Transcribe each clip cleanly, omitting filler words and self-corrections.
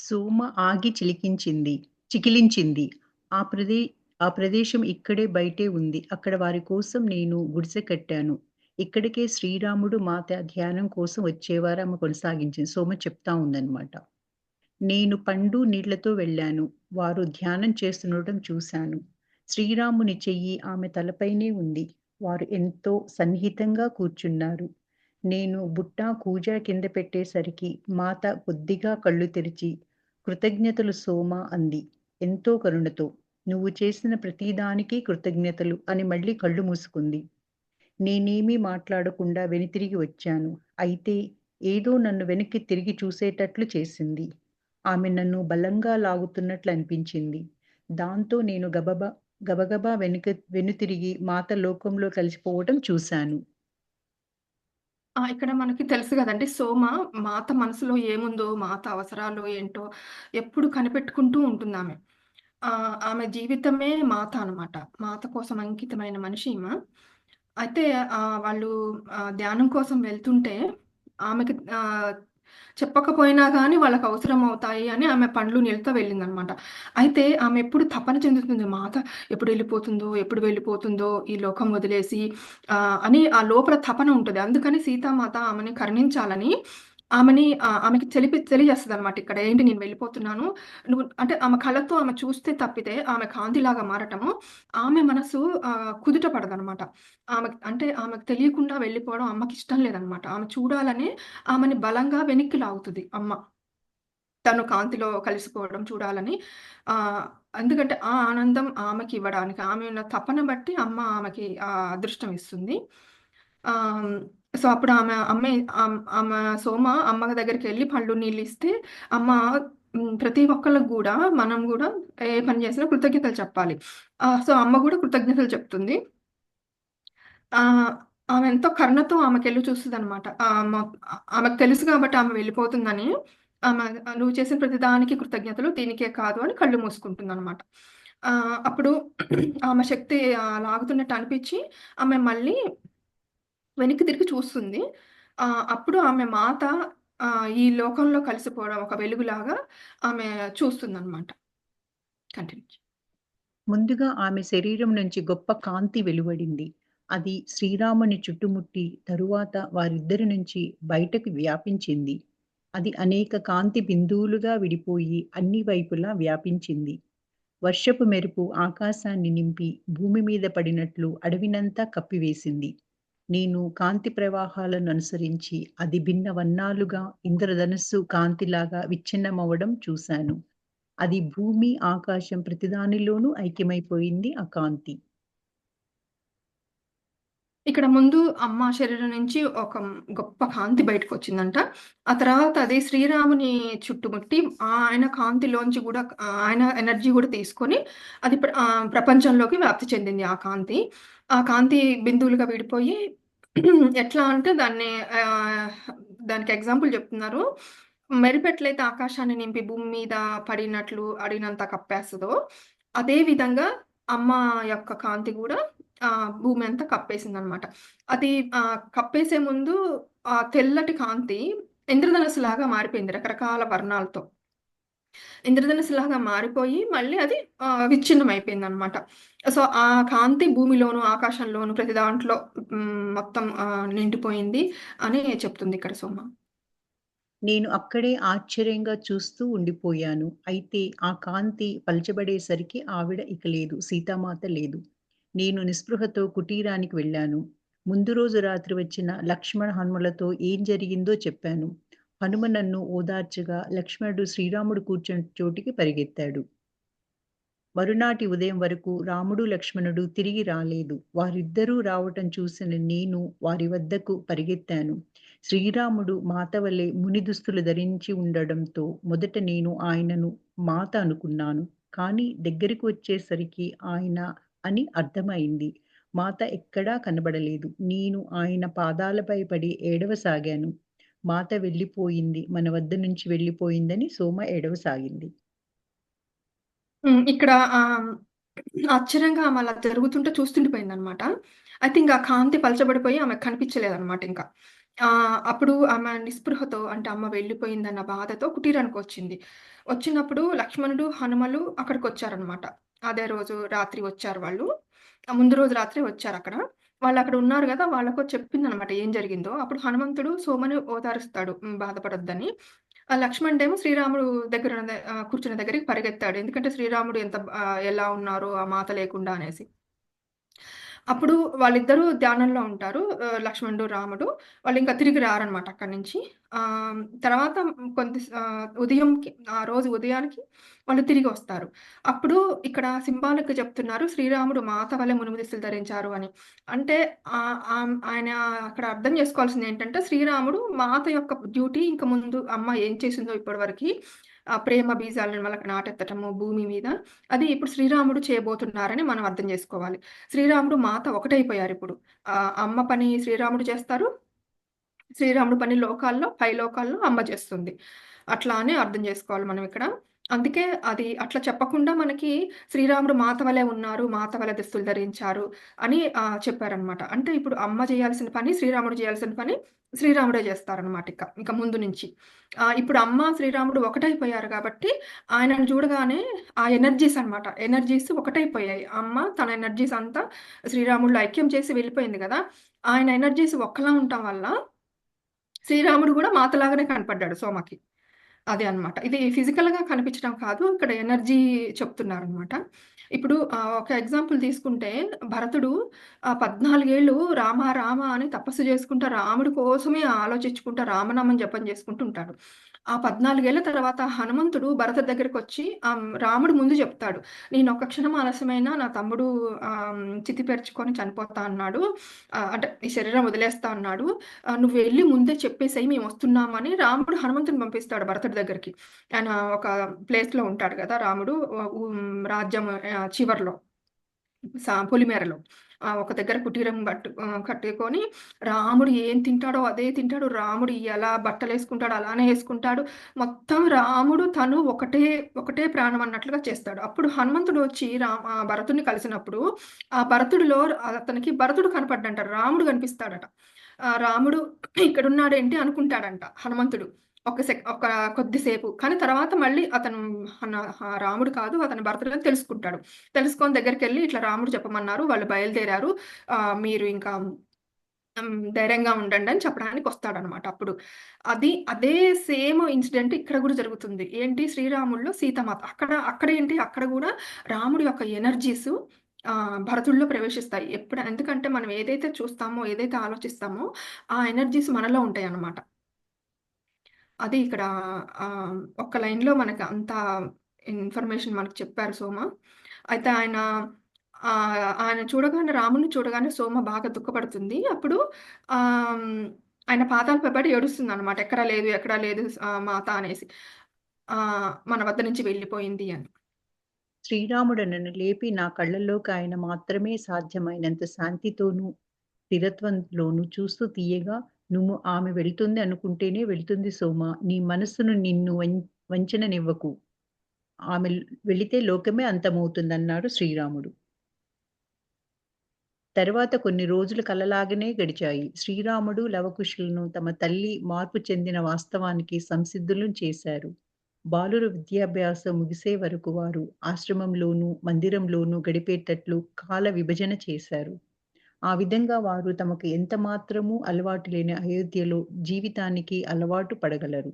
సోమ ఆగి చికిలించింది. ఆ ప్రదే ఆ ప్రదేశం ఇక్కడే బయటే ఉంది. అక్కడ వారి కోసం నేను గుడిసె కట్టాను. ఇక్కడికే శ్రీరాముడు మాత ధ్యానం కోసం వచ్చేవారు ఆమె కొనసాగించింది. సోమ చెప్తా ఉందనమాట. నేను పండు నీళ్లతో వెళ్ళాను. వారు ధ్యానం చేస్తుండటం చూశాను. శ్రీరాముని చెయ్యి ఆమె తలపైనే ఉంది. వారు ఎంతో సన్నిహితంగా కూర్చున్నారు. నేను బుట్ట కూజా కింద పెట్టేసరికి మాత కొద్దిగా కళ్ళు తెరిచి, కృతజ్ఞతలు సోమా అంది. ఎంతో కరుణతో. నువ్వు చేసిన ప్రతిదానికి కృతజ్ఞతలు అని మళ్ళీ కళ్ళు మూసుకుంది. నేనేమీ మాట్లాడకుండా వెనుతిరిగి వచ్చాను. అయితే ఏదో నన్ను వెనక్కి తిరిగి చూసేటట్లు చేసింది. ఆమె నన్ను బలంగా లాగుతున్నట్లు అనిపించింది. దాంతో నేను గబగబా వెనుతిరిగి మాత లోకంలో కలిసిపోవటం చూశాను. ఇక్కడ మనకి తెలుసు గదండీ! సోమ మాత మనసులో ఏముందో, మాత అవసరాలు ఏంటో ఎప్పుడు కనిపెట్టుకుంటూ ఉంటుందామె. ఆమె జీవితమే మాత అనమాట. మాత కోసం అంకితమైన మనిషి ఈమ. అయితే వాళ్ళు ధ్యానం కోసం వెళ్తుంటే ఆమెకి చెప్పకపోయినా గానీ వాళ్ళకవసరమవుతాయి అని ఆమె పండ్లు, నీళ్ళతో వెళ్ళిందనమాట. అయితే ఆమె ఎప్పుడు తపన చెందుతుంది. మాత ఎప్పుడు వెళ్ళిపోతుందో ఈ లోకం వదిలేసి అని ఆ లోపల తపన ఉంటది. అందుకని సీతామాత ఆమెని కరుణించాలని ఆమెకి తెలియజేస్తదనమాట. ఇక్కడ ఏంటి నేను వెళ్ళిపోతున్నాను. నువ్వు అంటే ఆమె కళ్ళతో ఆమె చూస్తే తప్పితే ఆమె కాంతిలాగా మారటము, ఆమె మనసు కుదుట పడదనమాట. ఆమెకు తెలియకుండా వెళ్ళిపోవడం అమ్మకిష్టం లేదనమాట. ఆమె చూడాలని ఆమెని బలంగా వెనక్కి లాగుతది అమ్మ. తను కాంతిలో కలిసిపోవడం చూడాలని. ఆహ్, ఎందుకంటే ఆ ఆనందం ఆమెకివ్వడానికి, ఆమె ఉన్న తపన బట్టి అమ్మ ఆమెకి ఆ అదృష్టం ఇస్తుంది. ఆహ్, సో, అప్పుడు ఆమె సోమ అమ్మ దగ్గరికెళ్ళి పళ్ళు, నీళ్ళిస్తే అమ్మ ప్రతి ఒక్కళ్ళకి గూడా మనం గూడా ఏ పని చేసినా కృతజ్ఞతలు చెప్పాలి. సో, అమ్మ గూడా కృతజ్ఞతలు చెప్తుంది. ఆహ్, ఆమె ఎంతో కరుణతో ఆమెకెళ్ళి చూస్తదనమాట. ఆమెకు తెలుసు కాబట్టి ఆమె వెళ్ళిపోతుందని. ఆమె "నువ్వు చేసిన ప్రతి దానికి కృతజ్ఞతలు. దీనికే కాదు" అని కళ్ళు మూసుకుంటుందనమాట. అప్పుడు ఆమె శక్తి లాగుతున్నట్టు అనిపిచ్చి ఆమె మళ్ళీ వెనక్కి తిరిగి చూస్తుంది. అప్పుడు ఆమె మాత ఈ లోకంలో కలిసిపోవడం ఒక వెలుగులాగా ఆమె చూస్తుందనమాట. కంటిన్యూ చెయి. ముందుగా ఆమె శరీరం నుంచి గొప్ప కాంతి వెలువడింది. అది శ్రీరాముని చుట్టుముట్టి తరువాత వారిద్దరి నుంచి బయటకు వ్యాపించింది. అది అనేక కాంతి బిందువులుగా విడిపోయి అన్ని వైపులా వ్యాపించింది. వర్షపు మెరుపు ఆకాశాన్ని నింపి భూమి మీద పడినట్లు అడవినంతా కప్పివేసింది. నేను కాంతి ప్రవాహాలను అనుసరించి అది భిన్న వర్ణాలుగా ఇంద్రధనస్సు కాంతిలాగా విచ్ఛిన్నమవ్వడం చూశాను. అది భూమి, ఆకాశం ప్రతిదానిలోనూ ఐక్యమైపోయింది ఆ కాంతి. ఇక్కడ ముందు అమ్మ శరీరం నుంచి ఒక గొప్ప కాంతి బయటకొచ్చిందంట. ఆ తర్వాత అది శ్రీరాముని చుట్టుముట్టి ఆయన కాంతిలోంచి గూడా ఆయన ఎనర్జీ గూడా తీసుకొని అది ప్రపంచంలోకి వ్యాప్తి చెందింది ఆ కాంతి. ఆ కాంతి బిందువులుగా విడిపోయి ఎట్లా అంటే ఆహ్, దానికి ఎగ్జాంపుల్ చెప్తున్నారు. మెరుపెట్లయితే ఆకాశాన్ని నింపి భూమి మీద పడినట్లు అడిగినంత కప్పేస్తదో, అదే విధంగా అమ్మ యొక్క కాంతి గూడా భూమి అంతా కప్పేసిందనమాట. అది కప్పేసే ముందు తెల్లటి కాంతి ఇంద్రధనుస్సులాగా మారిపోయింది రకరకాల వర్ణాలతో. ఇంద్రధనుస్సులాగా మారిపోయి మళ్ళీ అది విచ్ఛిన్నమైపోయిందనమాట. సో, ఆ కాంతి భూమిలోను, ఆకాశంలోను ప్రతి దాంట్లో మొత్తం నిండిపోయింది అని చెప్తుంది ఇక్కడ సోమ. నేను అక్కడే ఆశ్చర్యంగా చూస్తూ ఉండిపోయాను. అయితే ఆ కాంతి పలచబడేసరికి ఆవిడ ఇక లేదు. సీతామాత లేదు. నేను నిస్పృహతో కుటీరానికి వెళ్ళాను. ముందు రోజు రాత్రి వచ్చిన లక్ష్మణ హనుమలతో ఏం జరిగిందో చెప్పాను. హనుమ నన్ను ఓదార్చగా లక్ష్మణుడు శ్రీరాముడు కూర్చున్న చోటికి పరిగెత్తాడు. మరునాటి ఉదయం వరకు రాముడు, లక్ష్మణుడు తిరిగి రాలేదు. వారిద్దరూ రావటం చూసిన నేను వారి వద్దకు పరిగెత్తాను. శ్రీరాముడు మాత వలె ముని దుస్తులు ధరించి ఉండడంతో మొదట నేను ఆయనను మాత అనుకున్నాను. కానీ దగ్గరికి వచ్చేసరికి ఆయన అని అర్థమైంది. మాత ఎక్కడా కనబడలేదు. నేను ఆయన పాదాలపై పడి ఏడవసాగాను. మాత వెళ్ళిపోయింది. మన వద్ద నుంచి వెళ్ళిపోయిందని సోమ ఏడవసాగింది. ఇక్కడ ఆశ్చర్యంగా ఆమె అలా జరుగుతుంటే చూస్తుండిపోయిందనమాట. అయితే ఇంక ఆ కాంతి పలచబడిపోయి ఆమెకు కనిపించలేదనమాట ఇంక. అప్పుడు ఆమె నిస్పృహతో అంటే అమ్మ వెళ్ళిపోయిందన్న బాధతో కుటీరానికొచ్చింది. వచ్చినప్పుడు లక్ష్మణుడు, హనుమలు అక్కడికొచ్చారనమాట. అదే రోజు రాత్రి వచ్చారు వాళ్ళు. ముందు రోజు రాత్రే వచ్చారక్కడ. వాళ్ళక్కడ ఉన్నారు గదా! వాళ్ళకు చెప్పిందనమాట ఏం జరిగిందో. అప్పుడు హనుమంతుడు సోమని ఓదారుస్తాడు బాధపడొద్దని. లక్ష్మణుడేమో శ్రీరాముడు కూర్చున్న దగ్గరికి పరిగెత్తాడు. ఎందుకంటే శ్రీరాముడు ఎలా ఉన్నారో ఆ మాత లేకుండా అనేసి. అప్పుడు వాళ్ళిద్దరూ ధ్యానంలో ఉంటారు. లక్ష్మణుడు, రాముడు. వాళ్ళింకా తిరిగి రారనమాట అక్కడి నుంచి. తర్వాత ఉదయంకి ఆ రోజు ఉదయానికి వాళ్ళు తిరిగొస్తారు. అప్పుడు ఇక్కడ సింబాలిక్‌గా చెప్తున్నారు శ్రీరాముడు మాత వలె మునిమిదిస్తులు ధరించారు అని. అంటే ఆయన అక్కడ అర్థం చేసుకోవాల్సిందేంటంటే శ్రీరాముడు మాత యొక్క డ్యూటీ ఇంక ముందు అమ్మ ఏం చేసిందో ఇప్పటివరకి ప్రేమ బీజాలను వాళ్ళకి నాటెత్తటము భూమి మీద. అది ఇప్పుడు శ్రీరాముడు చేయబోతున్నారని మనం అర్థం జేసుకోవాలి. శ్రీరాముడు, మాత ఒకటైపోయారిప్పుడు. అమ్మ పని శ్రీరాముడు చేస్తారు. శ్రీరాముడు పని లోకాల్లో, పై లోకాల్లో అమ్మ చేస్తుంది. అట్లా అని అర్థం జేసుకోవాలి మనమిక్కడ. అందుకే అది అట్లా చెప్పకుండా మనకి శ్రీరాముడు మాత వలె ఉన్నారు, మాత వలె దుస్తులు ధరించారు అని చెప్పారనమాట. అంటే ఇప్పుడు అమ్మ జేయాల్సిన పని, శ్రీరాముడు జేయాల్సిన పని శ్రీరాముడే జేస్తారనమాట ఇక. ఇక ముందు నుంచి. ఇప్పుడు అమ్మ, శ్రీరాముడు ఒకటైపోయారు గాబట్టి ఆయనను చూడగానే ఆ ఎనర్జీస్ అన్నమాట. ఎనర్జీస్ ఒకటైపోయాయి. అమ్మ తన ఎనర్జీస్ అంతా శ్రీరాముడిలో ఐక్యం చేసి వెళ్ళిపోయింది గదా! ఆయన ఎనర్జీస్ ఒక్కలా ఉండటం వల్ల శ్రీరాముడు గూడా మాతలాగానే కనపడ్డాడు సోమకి. అదే అన్నమాట. ఇది ఫిజికల్‌గా కనిపించడం కాదు. ఇక్కడ ఎనర్జీ చెప్తున్నారన్నమాట. ఇప్పుడు ఒక ఎగ్జాంపుల్ తీసుకుంటే భరతుడు 14 ఏళ్ళు రామ రామ అని తపస్సు చేసుకుంటా రాముడి కోసమే ఆలోచించుకుంటా రామనామం జపం చేసుకుంటూ ఉంటాడు. ఆ 14 ఏళ్ల తర్వాత హనుమంతుడు భరతుడి దగ్గరికొచ్చి రాముడు ముందు చెప్తాడు. "నేనొక్క క్షణం ఆలస్యమైనా నా తమ్ముడు చితి పేర్చుకొని చనిపోతా అన్నాడు. అంటే ఈ శరీరం వదిలేస్తా అన్నాడు. నువ్వు వెళ్లి ముందే చెప్పేసేయి మేమొస్తున్నామని రాముడు హనుమంతుడిని పంపిస్తాడు భరతుడి దగ్గరికి. ఆయన ఒక ప్లేస్‌లో ఉంటాడు గదా! రాముడు రాజ్యం చివర్లో. పొలిమేరలో. ఒక దగ్గర కుటీరం కట్టుకొని రాముడు ఏం తింటాడో అదే తింటాడు. రాముడు ఎలా బట్టలేసుకుంటాడో అలానే యేసుకుంటాడు. మొత్తం రాముడు తను ఒకటే ప్రాణం అన్నట్లుగా చేస్తాడు. అప్పుడు హనుమంతుడు వచ్చి భరతుడిని కలిసినప్పుడు ఆ భరతుడిలో అతనికి భరతుడు కనపడ్డంట. రాముడు కనిపిస్తాడట. రాముడు ఇక్కడున్నాడేంటి అనుకుంటాడంట హనుమంతుడు. ఒక కొద్దిసేపు. కానీ తర్వాత మళ్ళీ అతను రాముడు కాదు అతను భరతుడని తెలుసుకుంటాడు. తెలుసుకొని దగ్గరికెళ్ళి ఇట్లా రాముడు చెప్పమన్నారు. వాళ్ళు బయలుదేరారు. మీరు ఇంకా ధైర్యంగా ఉండండని చెప్పడానికొస్తాడనమాట అప్పుడు. అదే సేమ్ ఇన్సిడెంట్ ఇక్కడ గూడా జరుగుతుంది. ఏంటి శ్రీరాముల్లో సీతామాత. అక్కడేంటి అక్కడ గూడా రాముడి యొక్క ఎనర్జీసు భరతుడిలో ప్రవేశిస్తాయి. ఎందుకంటే మనం ఏదైతే చూస్తామో, ఏదైతే ఆలోచిస్తామో ఆ ఎనర్జీస్ మనలో ఉంటాయన్నమాట. అది ఇక్కడ ఒక్క లైన్‌లో మనకు అంత ఇన్ఫర్మేషన్ మనకు చెప్పారు సోమ. అయితే ఆయన చూడగానే రాముడిని చూడగానే సోమ బాగా దుఃఖపడుతుంది. అప్పుడు ఆయన పాదాలపై పడి ఏడుస్తుందనమాట. ఎక్కడా లేదు మాత అనేసి. మన వద్ద నుంచి వెళ్ళిపోయింది అని. శ్రీరాముడు నన్ను లేపి నా కళ్ళల్లోకి ఆయన మాత్రమే సాధ్యమైనంత శాంతితోనూ, స్థిరత్వంలోనూ చూస్తూ తీయగా, "నువ్వు ఆమె వెళ్తుంది అనుకుంటేనే వెళ్తుంది సోమా! నీ మనస్సును నిన్ను వంచననివ్వకు. ఆమె వెళితే లోకమే అంతమవుతుందన్నాడు శ్రీరాముడు. తరువాత కొన్ని రోజులు కలలాగనే గడిచాయి. శ్రీరాముడు, లవకుశులను తమ తల్లి మార్పు చెందిన వాస్తవానికి సంసిద్ధులను చేశారు. బాలుర విద్యాభ్యాసం ముగిసే వరకు వారు ఆశ్రమంలోనూ, మందిరంలోనూ గడిపేటట్లు కాల విభజన చేశారు. ఆ విధంగా వారు తమకు ఎంత మాత్రమూ అలవాటు లేని అయోధ్యలో జీవితానికి అలవాటు పడగలరు.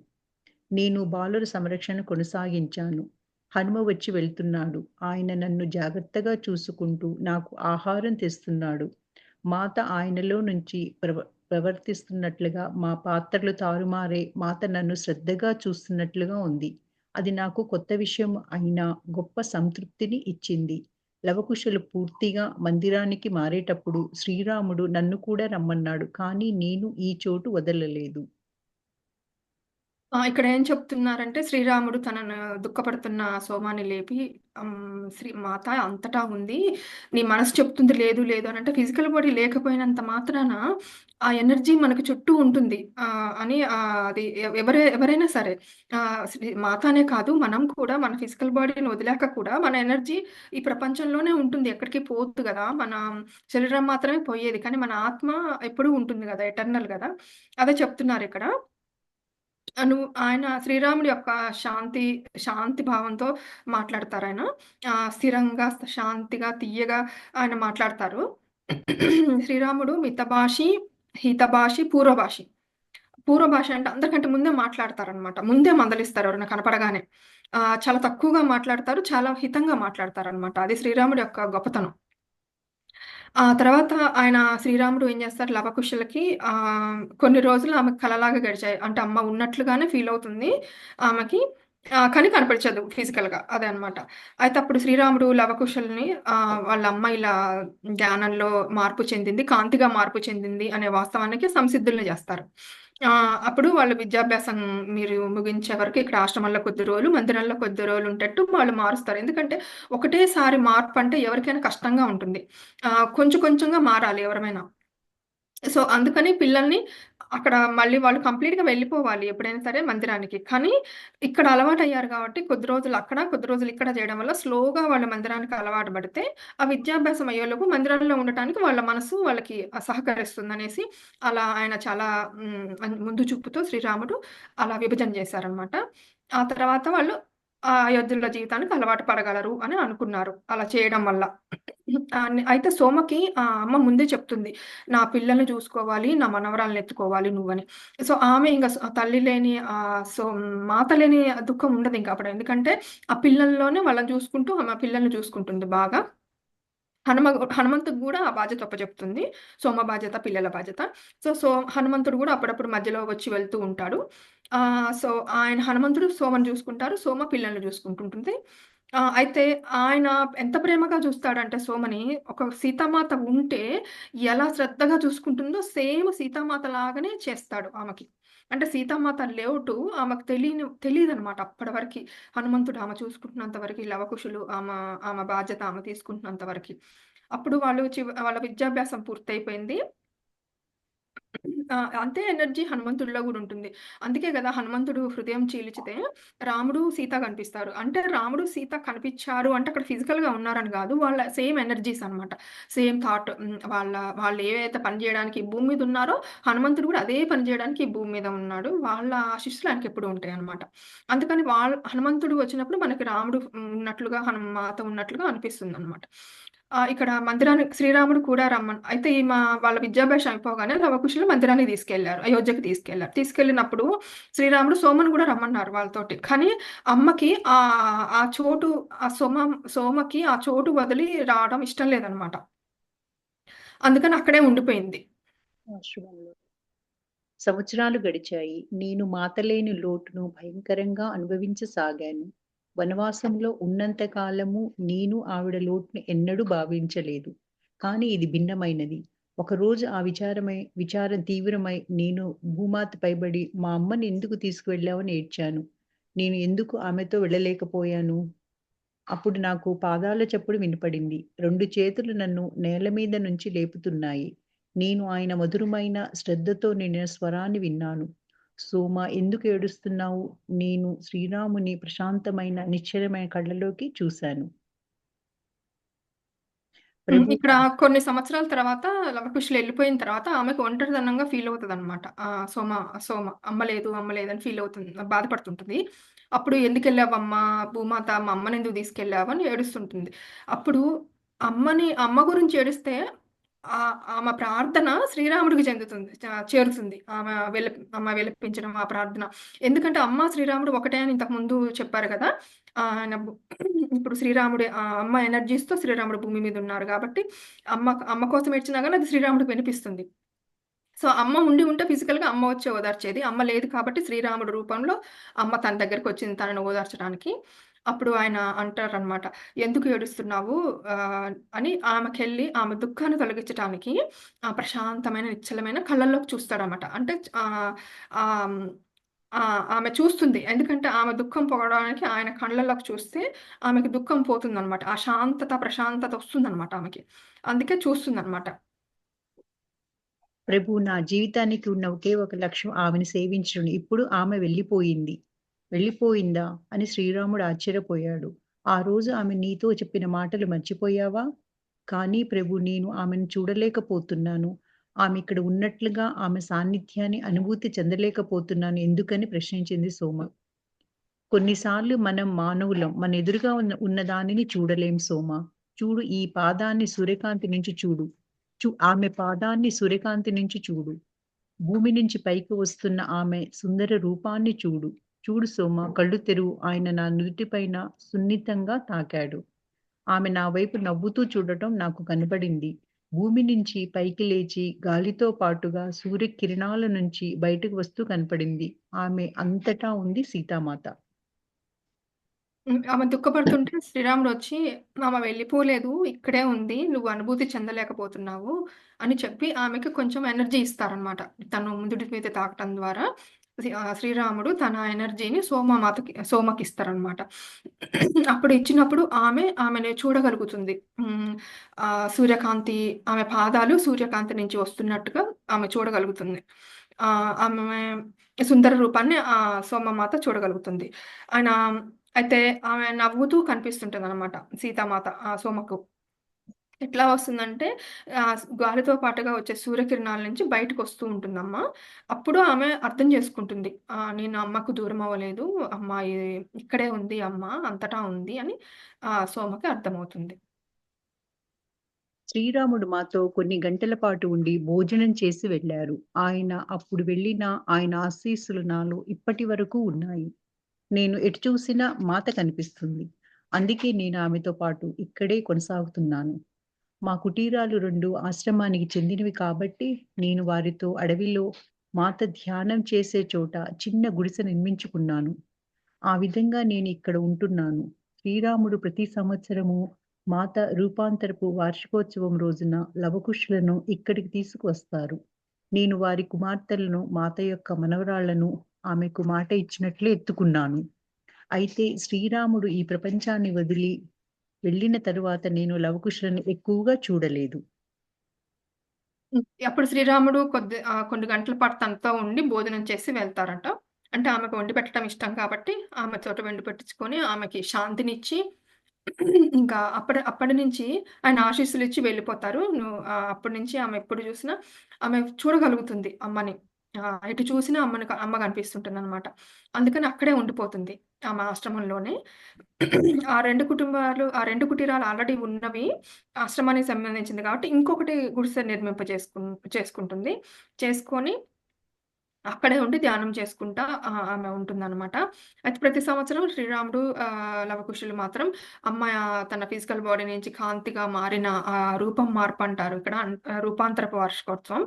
నేను బాలుర సంరక్షణ కొనసాగించాను. హనుమ వచ్చి వెళ్తున్నాడు. ఆయన నన్ను జాగ్రత్తగా చూసుకుంటూ నాకు ఆహారం తెస్తున్నాడు. మాత ఆయనలో నుంచి ప్రవర్తిస్తున్నట్లుగా మా పాత్రలు తారుమారే మాత నన్ను శ్రద్ధగా చూస్తున్నట్లుగా ఉంది. అది నాకు కొత్త విషయం అయినా గొప్ప సంతృప్తిని ఇచ్చింది. లవకుశులు పూర్తిగా మందిరానికి మారేటప్పుడు శ్రీరాముడు నన్ను కూడా రమ్మన్నాడు. కానీ నేను ఈ చోటు వదలలేదు. ఇక్కడ ఏం చెప్తున్నారంటే శ్రీరాముడు తనను దుఃఖపడుతున్న సోమాని లేపి శ్రీ మాత అంతటా ఉంది. నీ మనసు చెప్తుంది లేదు, లేదు అనంటే ఫిజికల్ బాడీ లేకపోయినంత మాత్రాన ఆ ఎనర్జీ మనకు చుట్టూ ఉంటుంది. అని అది ఎవరైనా సరే మాత అనే కాదు, మనం కూడా మన ఫిజికల్ బాడీని వదిలాక కూడా మన ఎనర్జీ ఈ ప్రపంచంలోనే ఉంటుంది. ఎక్కడికి పోదు గదా! మన శరీరం మాత్రమే పోయేది. కానీ మన ఆత్మ ఎప్పుడూ ఉంటుంది గదా! ఎటర్నల్ గదా! అదే చెప్తున్నారిక్కడ. ఆయన శ్రీరాముడి యొక్క శాంతి భావంతో మాట్లాడతారాయన. స్థిరంగా, శాంతిగా, తియ్యగా ఆయన మాట్లాడతారు. శ్రీరాముడు మితభాషి, హితభాషి, పూర్వభాషి. పూర్వభాష అంటే అందరికంటే ముందే మాట్లాడతారనమాట. ముందే మందలిస్తారు ఎవరైనా కనపడగానే. చాలా తక్కువగా మాట్లాడతారు. చాలా హితంగా మాట్లాడతారనమాట. అది శ్రీరాముడి యొక్క గొప్పతనం. ఆ తర్వాత ఆయన శ్రీరాముడు ఏం చేస్తారు లవకుశలకి కొన్ని రోజులు ఆమెకు కలలాగా గడిచాయి. అంటే అమ్మ ఉన్నట్లుగానే ఫీల్ అవుతుంది ఆమెకి. కానీ కనపడిచదు ఫిజికల్‌గా. అదే అన్నమాట. అయితే అప్పుడు శ్రీరాముడు లవకుశల్ని వాళ్ళ అమ్మ ఇలా జ్ఞానంలో మార్పు చెందింది, కాంతిగా మార్పు చెందింది అనే వాస్తవానికి సంసిద్ధుల్ని చేస్తారు. అప్పుడు వాళ్ళు విద్యాభ్యాసం మీరు ముగించే వరకు ఇక్కడ ఆశ్రమంలో కొద్ది రోజులు, మందిరంలో కొద్ది రోజులు ఉండేట్టు వాళ్ళు మారుస్తారు. ఎందుకంటే ఒకటేసారి మార్పంటే ఎవరికైనా కష్టంగా ఉంటుంది. కొంచెం కొంచెంగా మారాలి ఎవరమైనా. సో, అందుకని పిల్లల్ని అక్కడ మళ్ళీ వాళ్ళు కంప్లీట్‌గా వెళ్ళిపోవాలి ఎప్పుడైనా సరే మందిరానికి. కానీ ఇక్కడ అలవాటయ్యారు కాబట్టి కొద్ది రోజులు అక్కడ, కొద్ది రోజులు ఇక్కడ చేయడం వల్ల స్లోగా వాళ్ళు మందిరానికి అలవాటు పడితే, ఆ విద్యాభ్యాసం అయ్యేలోపు మందిరంలో ఉండటానికి వాళ్ళ మనసు వాళ్ళకి సహకరిస్తుందనేసి అలా ఆయన చాలా ముందు చూపుతో శ్రీరాముడు అలా విభజన చేశారనమాట. ఆ తర్వాత వాళ్ళు అయోధ్యలో జీవితానికి అలవాటు పడగలరు అని అనుకున్నారు అలా చేయడం వల్ల. అయితే సోమకి అమ్మ ముందే చెప్తుంది. నా పిల్లల్ని చూసుకోవాలి, నా మనవరాల్ని ఎత్తుకోవాలి నువ్వని. సో, ఆమె ఇంగ తల్లి లేని మాత లేని దుఃఖం ఉండదింక అప్పుడు. ఎందుకంటే, ఆ పిల్లల్లోనే వాళ్ళని చూసుకుంటూ ఆమె పిల్లల్ని చూసుకుంటుంది బాగా. హనుమంతుడికి గూడా ఆ బాధ్యత అప్పజెప్తుంది. సోమ బాధ్యత, పిల్లల బాధ్యత. హనుమంతుడు గూడా అప్పుడప్పుడు మధ్యలో వచ్చి వెళ్తూ ఉంటాడు. సో, హనుమంతుడు సోమని చూసుకుంటారు. సోమ పిల్లల్ని చూసుకుంటుంటుంది. అయితే ఆయన ఎంత ప్రేమగా చూస్తాడంటే సోమని, ఒక సీతామాత ఉంటే ఎలా శ్రద్ధగా చూసుకుంటుందో సేమ్ సీతామాత లాగానే చేస్తాడు ఆమెకి. అంటే సీతామాత లేవుటు ఆమెకు తెలీదనమాట అప్పటి వరకి. హనుమంతుడు ఆమె చూసుకుంటున్నంత వరకి, లవకుశులు ఆమె బాధ్యత ఆమె తీసుకుంటున్నంత వరకి. అప్పుడు వాళ్ళ విద్యాభ్యాసం పూర్తయిపోయింది. అంతే ఎనర్జీ హనుమంతుడిలో గూడా ఉంటుంది. అందుకే గదా! హనుమంతుడు హృదయం చీల్చితే రాముడు, సీత కనిపిస్తారు. అంటే రాముడు, సీత కనిపిచ్చారు అంటే అక్కడ ఫిజికల్‌గా ఉన్నారని గాదు. వాళ్ళ సేమ్ ఎనర్జీస్ అన్నమాట. Same thought. వాళ్ళు ఏవైతే పని జేయడానికి ఈ భూమి మీద ఉన్నారో, హనుమంతుడు గూడా అదే పని జేయడానికి ఈ భూమి మీద ఉన్నాడు. వాళ్ళ ఆశీస్సులు ఆయనకెప్పుడూ ఉంటాయన్నమాట. అందుకని హనుమంతుడు వచ్చినప్పుడు మనకి రాముడు ఉన్నట్లుగా, మాత ఉన్నట్లుగా అనిపిస్తుందన్నమాట. ఇక్కడ మందిరానికి శ్రీరాముడు కూడా అయితే వాళ్ళ విద్యాభ్యాసం అయిపోగానే లవకుశులు మందిరానికి తీసుకెళ్లారు. అయోధ్యకి తీసుకెళ్లారు. తీసుకెళ్ళినప్పుడు శ్రీరాముడు సోమను గూడా రమ్మన్నారు వాళ్ళతోటి. కానీ అమ్మకి ఆ చోటు సోమకి ఆ చోటు వదిలి రావడం ఇష్టం లేదనమాట. అందుకని అక్కడే ఉండిపోయింది. ఆశ్రమంలో. సంవత్సరాలు గడిచాయి. నేను మాతలేని లోటును భయంకరంగా అనుభవించసాగాను. వనవాసంలో ఉన్నంత కాలము నేను ఆవిడ లోటును ఎన్నడూ భావించలేదు. కానీ ఇది భిన్నమైనది. ఒకరోజు ఆ విచారం తీవ్రమై నేను భూమాత పైబడి మా అమ్మని ఎందుకు తీసుకువెళ్ళావని ఏడ్చాను. నేను ఎందుకు ఆమెతో వెళ్ళలేకపోయాను? అప్పుడు నాకు పాదాల చప్పుడు వినపడింది. 2 చేతులు నన్ను నేల మీద నుంచి లేపుతున్నాయి. నేను ఆయన మధురమైన, శ్రద్ధతో నిండిన స్వరాన్ని విన్నాను. సోమా ఎందుకు ఏడుస్తున్నావు? నేను శ్రీరాముని ప్రశాంతమైన, నిశ్చలమైన కళ్ళలోకి చూశాను. ప్రభు ఇక్కడ కొన్ని సంవత్సరాల తర్వాత లవకుశులు ఎళ్ళిపోయిన తర్వాత ఆమెకు ఒంటరితనంగా ఫీల్ అవుతదనమాట. సోమ సోమ అమ్మ లేదు, అమ్మ లేదని ఫీల్ అవుతుంది. బాధపడుతుంటది. అప్పుడు "ఎందుకెళ్ళావమ్మా? భూమాత మా అమ్మనెందుకు తీసుకెళ్ళావు?" అని ఏడుస్తుంటుంది. అప్పుడు అమ్మ గురించి ఏడిస్తే ఆమె ప్రార్థన శ్రీరాముడికి చేరుతుంది. ఆమె విలపించడం ఆ ప్రార్థన. ఎందుకంటే అమ్మ, శ్రీరాముడు ఒకటే అని ఇంతకుముందు చెప్పారు కదా! ఆయన ఇప్పుడు శ్రీరాముడి అమ్మ ఎనర్జీస్‌తో శ్రీరాముడు భూమి మీద ఉన్నారు గాబట్టి, అమ్మ కోసం ఏడ్చినా గాని అది శ్రీరాముడికి వినిపిస్తుంది. సో, అమ్మ ఉండి ఉంటే ఫిజికల్‌గా అమ్మ వచ్చి ఓదార్చేది. అమ్మ లేదు కాబట్టి శ్రీరాముడు రూపంలో అమ్మ తన దగ్గరకొచ్చింది తనని ఓదార్చడానికి. అప్పుడు ఆయన అంటారనమాట, "ఎందుకు ఏడుస్తున్నావు?" అని ఆమెకెళ్ళి ఆమె దుఃఖాన్ని తొలగించటానికి ప్రశాంతమైన, నిశ్చలమైన కళ్ళల్లోకి చూస్తాడనమాట. అంటే ఆహ్, ఆహ్, ఆమె చూస్తుంది. ఎందుకంటే ఆమె దుఃఖం పోవడానికి ఆయన కళ్ళలోకి చూస్తే ఆమెకి దుఃఖం పోతుందనమాట. ఆ శాంతత, ప్రశాంతత ఒస్తుందనమాట ఆమెకి. అందుకే చూస్తుందనమాట. ప్రభు నా జీవితానికి ఉన్న ఒకే ఒక లక్ష్యం ఆమెను సేవించడం. ఇప్పుడు ఆమె వెళ్ళిపోయింది. వెళ్ళిపోయిందా అని శ్రీరాముడు ఆశ్చర్యపోయాడు. ఆ రోజు ఆమె నీతో చెప్పిన మాటలు మర్చిపోయావా? కానీ ప్రభు నేను ఆమెను చూడలేకపోతున్నాను. ఆమె ఇక్కడ ఉన్నట్లుగా ఆమె సాన్నిధ్యాన్ని అనుభూతి చెందలేకపోతున్నాను ఎందుకని ప్రశ్నించింది సోమ. కొన్నిసార్లు మనం మానవులం. మన ఎదురుగా ఉన్న దానిని చూడలేం సోమ. చూడు ఈ పాదాన్ని సూర్యకాంతి నుంచి చూడు. ఆమె పాదాన్ని సూర్యకాంతి నుంచి చూడు. భూమి నుంచి పైకి వస్తున్న ఆమె సుందర రూపాన్ని చూడు. చూడు సోమ కళ్ళు తెరువు. ఆయన నా నుదిటిపైన సున్నితంగా తాకాడు. ఆమె నా వైపు నవ్వుతూ చూడటం నాకు కనబడింది. భూమి నుంచి పైకి లేచి గాలితో పాటుగా సూర్యకిరణాల నుంచి బయటకు వస్తూ కనపడింది. ఆమె అంతటా ఉంది సీతామాత. ఆమె దుఃఖపడుతుంటే శ్రీరాముడొచ్చి, "ఆమె వెళ్ళిపోలేదు. ఇక్కడే ఉంది. నువ్వు అనుభూతి చెందలేకపోతున్నావు" అని చెప్పి ఆమెకి కొంచెం ఎనర్జీ ఇస్తారనమాట. తను నుదుటి మీద తాకటం ద్వారా శ్రీరాముడు తన ఎనర్జీని సోమకిస్తారనమాట. అప్పుడు ఇచ్చినప్పుడు ఆమెని చూడగలుగుతుంది. సూర్యకాంతి ఆమె పాదాలు సూర్యకాంతి నుంచి వస్తున్నట్టుగా ఆమె చూడగలుగుతుంది. ఆమె సుందర రూపాన్ని సోమమాత చూడగలుగుతుంది. ఆయన అయితే ఆమె నవ్వుతూ కనిపిస్తుంటదనమాట సీతామాత సోమకు. ఎట్లా వస్తుందంటే గాలితో పాటుగా వచ్చే సూర్యకిరణాల నుంచి బయటకొస్తూ ఉంటుందమ్మ. అప్పుడు ఆమె అర్థం చేసుకుంటుంది. నేను అమ్మకు దూరం అవ్వలేదు. అమ్మ ఇక్కడే ఉంది అమ్మ, అంతటా ఉంది అని సోమకి అర్థమవుతుంది. శ్రీరాముడు మాతో కొన్ని గంటల పాటు ఉండి భోజనం చేసి వెళ్లారు. అప్పుడు వెళ్ళిన ఆయన ఆశీస్సులు నాలో ఇప్పటి వరకు ఉన్నాయి. నేను ఎటు చూసినా మాత కనిపిస్తుంది. అందుకే నేను ఆమెతో పాటు ఇక్కడే కొనసాగుతున్నాను. మా కుటీరాలు 2 ఆశ్రమానికి చెందినవి కాబట్టి నేను వారితో అడవిలో మాత ధ్యానం చేసే చోట చిన్న గుడిసె నిర్మించుకున్నాను. ఆ విధంగా నేను ఇక్కడ ఉంటున్నాను. శ్రీరాముడు ప్రతి సంవత్సరము మాత రూపాంతరపు వార్షికోత్సవం రోజున లవకుశులను ఇక్కడికి తీసుకువస్తారు. నేను వారి కుమార్తెలను మాత యొక్క మనవరాళ్లను ఆమెకు మాట ఇచ్చినట్లే ఎత్తుకున్నాను. అయితే శ్రీరాముడు ఈ ప్రపంచాన్ని వదిలి వెళ్ళిన తరువాత నేను లవకుశులను ఎక్కువగా చూడలేదు. అప్పుడు శ్రీరాముడు కొన్ని గంటల పాటు తనతో ఉండి భోజనం చేసి వెళ్తారట. అంటే ఆమెకు వండి పెట్టడం ఇష్టం కాబట్టి ఆమెతోటి వండి పెట్టించుకొని ఆమెకి శాంతినిచ్చి ఇంకా అప్పటి నుంచి ఆయన ఆశీస్సులిచ్చి వెళ్ళిపోతారు. అప్పటి నుంచి ఆమె ఎప్పుడు చూసినా ఆమె చూడగలుగుతుంది అమ్మని. ఎటు చూసినా అమ్మ కనిపిస్తుంటుందనమాట. అందుకని అక్కడే ఉండిపోతుంది ఆమె ఆశ్రమంలోనే. ఆ 2 కుటీరాలు ఆల్రెడీ ఉన్నవి ఆశ్రమానికి సంబంధించింది కాబట్టి ఇంకొకటి గుడిసె చేసుకుంటుంది. చేసుకొని అక్కడే ఉండి ధ్యానం చేసుకుంటా ఆమె ఉంటుందనమాట. అయితే ప్రతి సంవత్సరం శ్రీరాముడు లవకుశులు మాత్రం తన ఫిజికల్ బాడీ నుంచి కాంతిగా మారిన రూపం మార్పంటారు ఇక్కడ. రూపాంతరపు వార్షికోత్సవం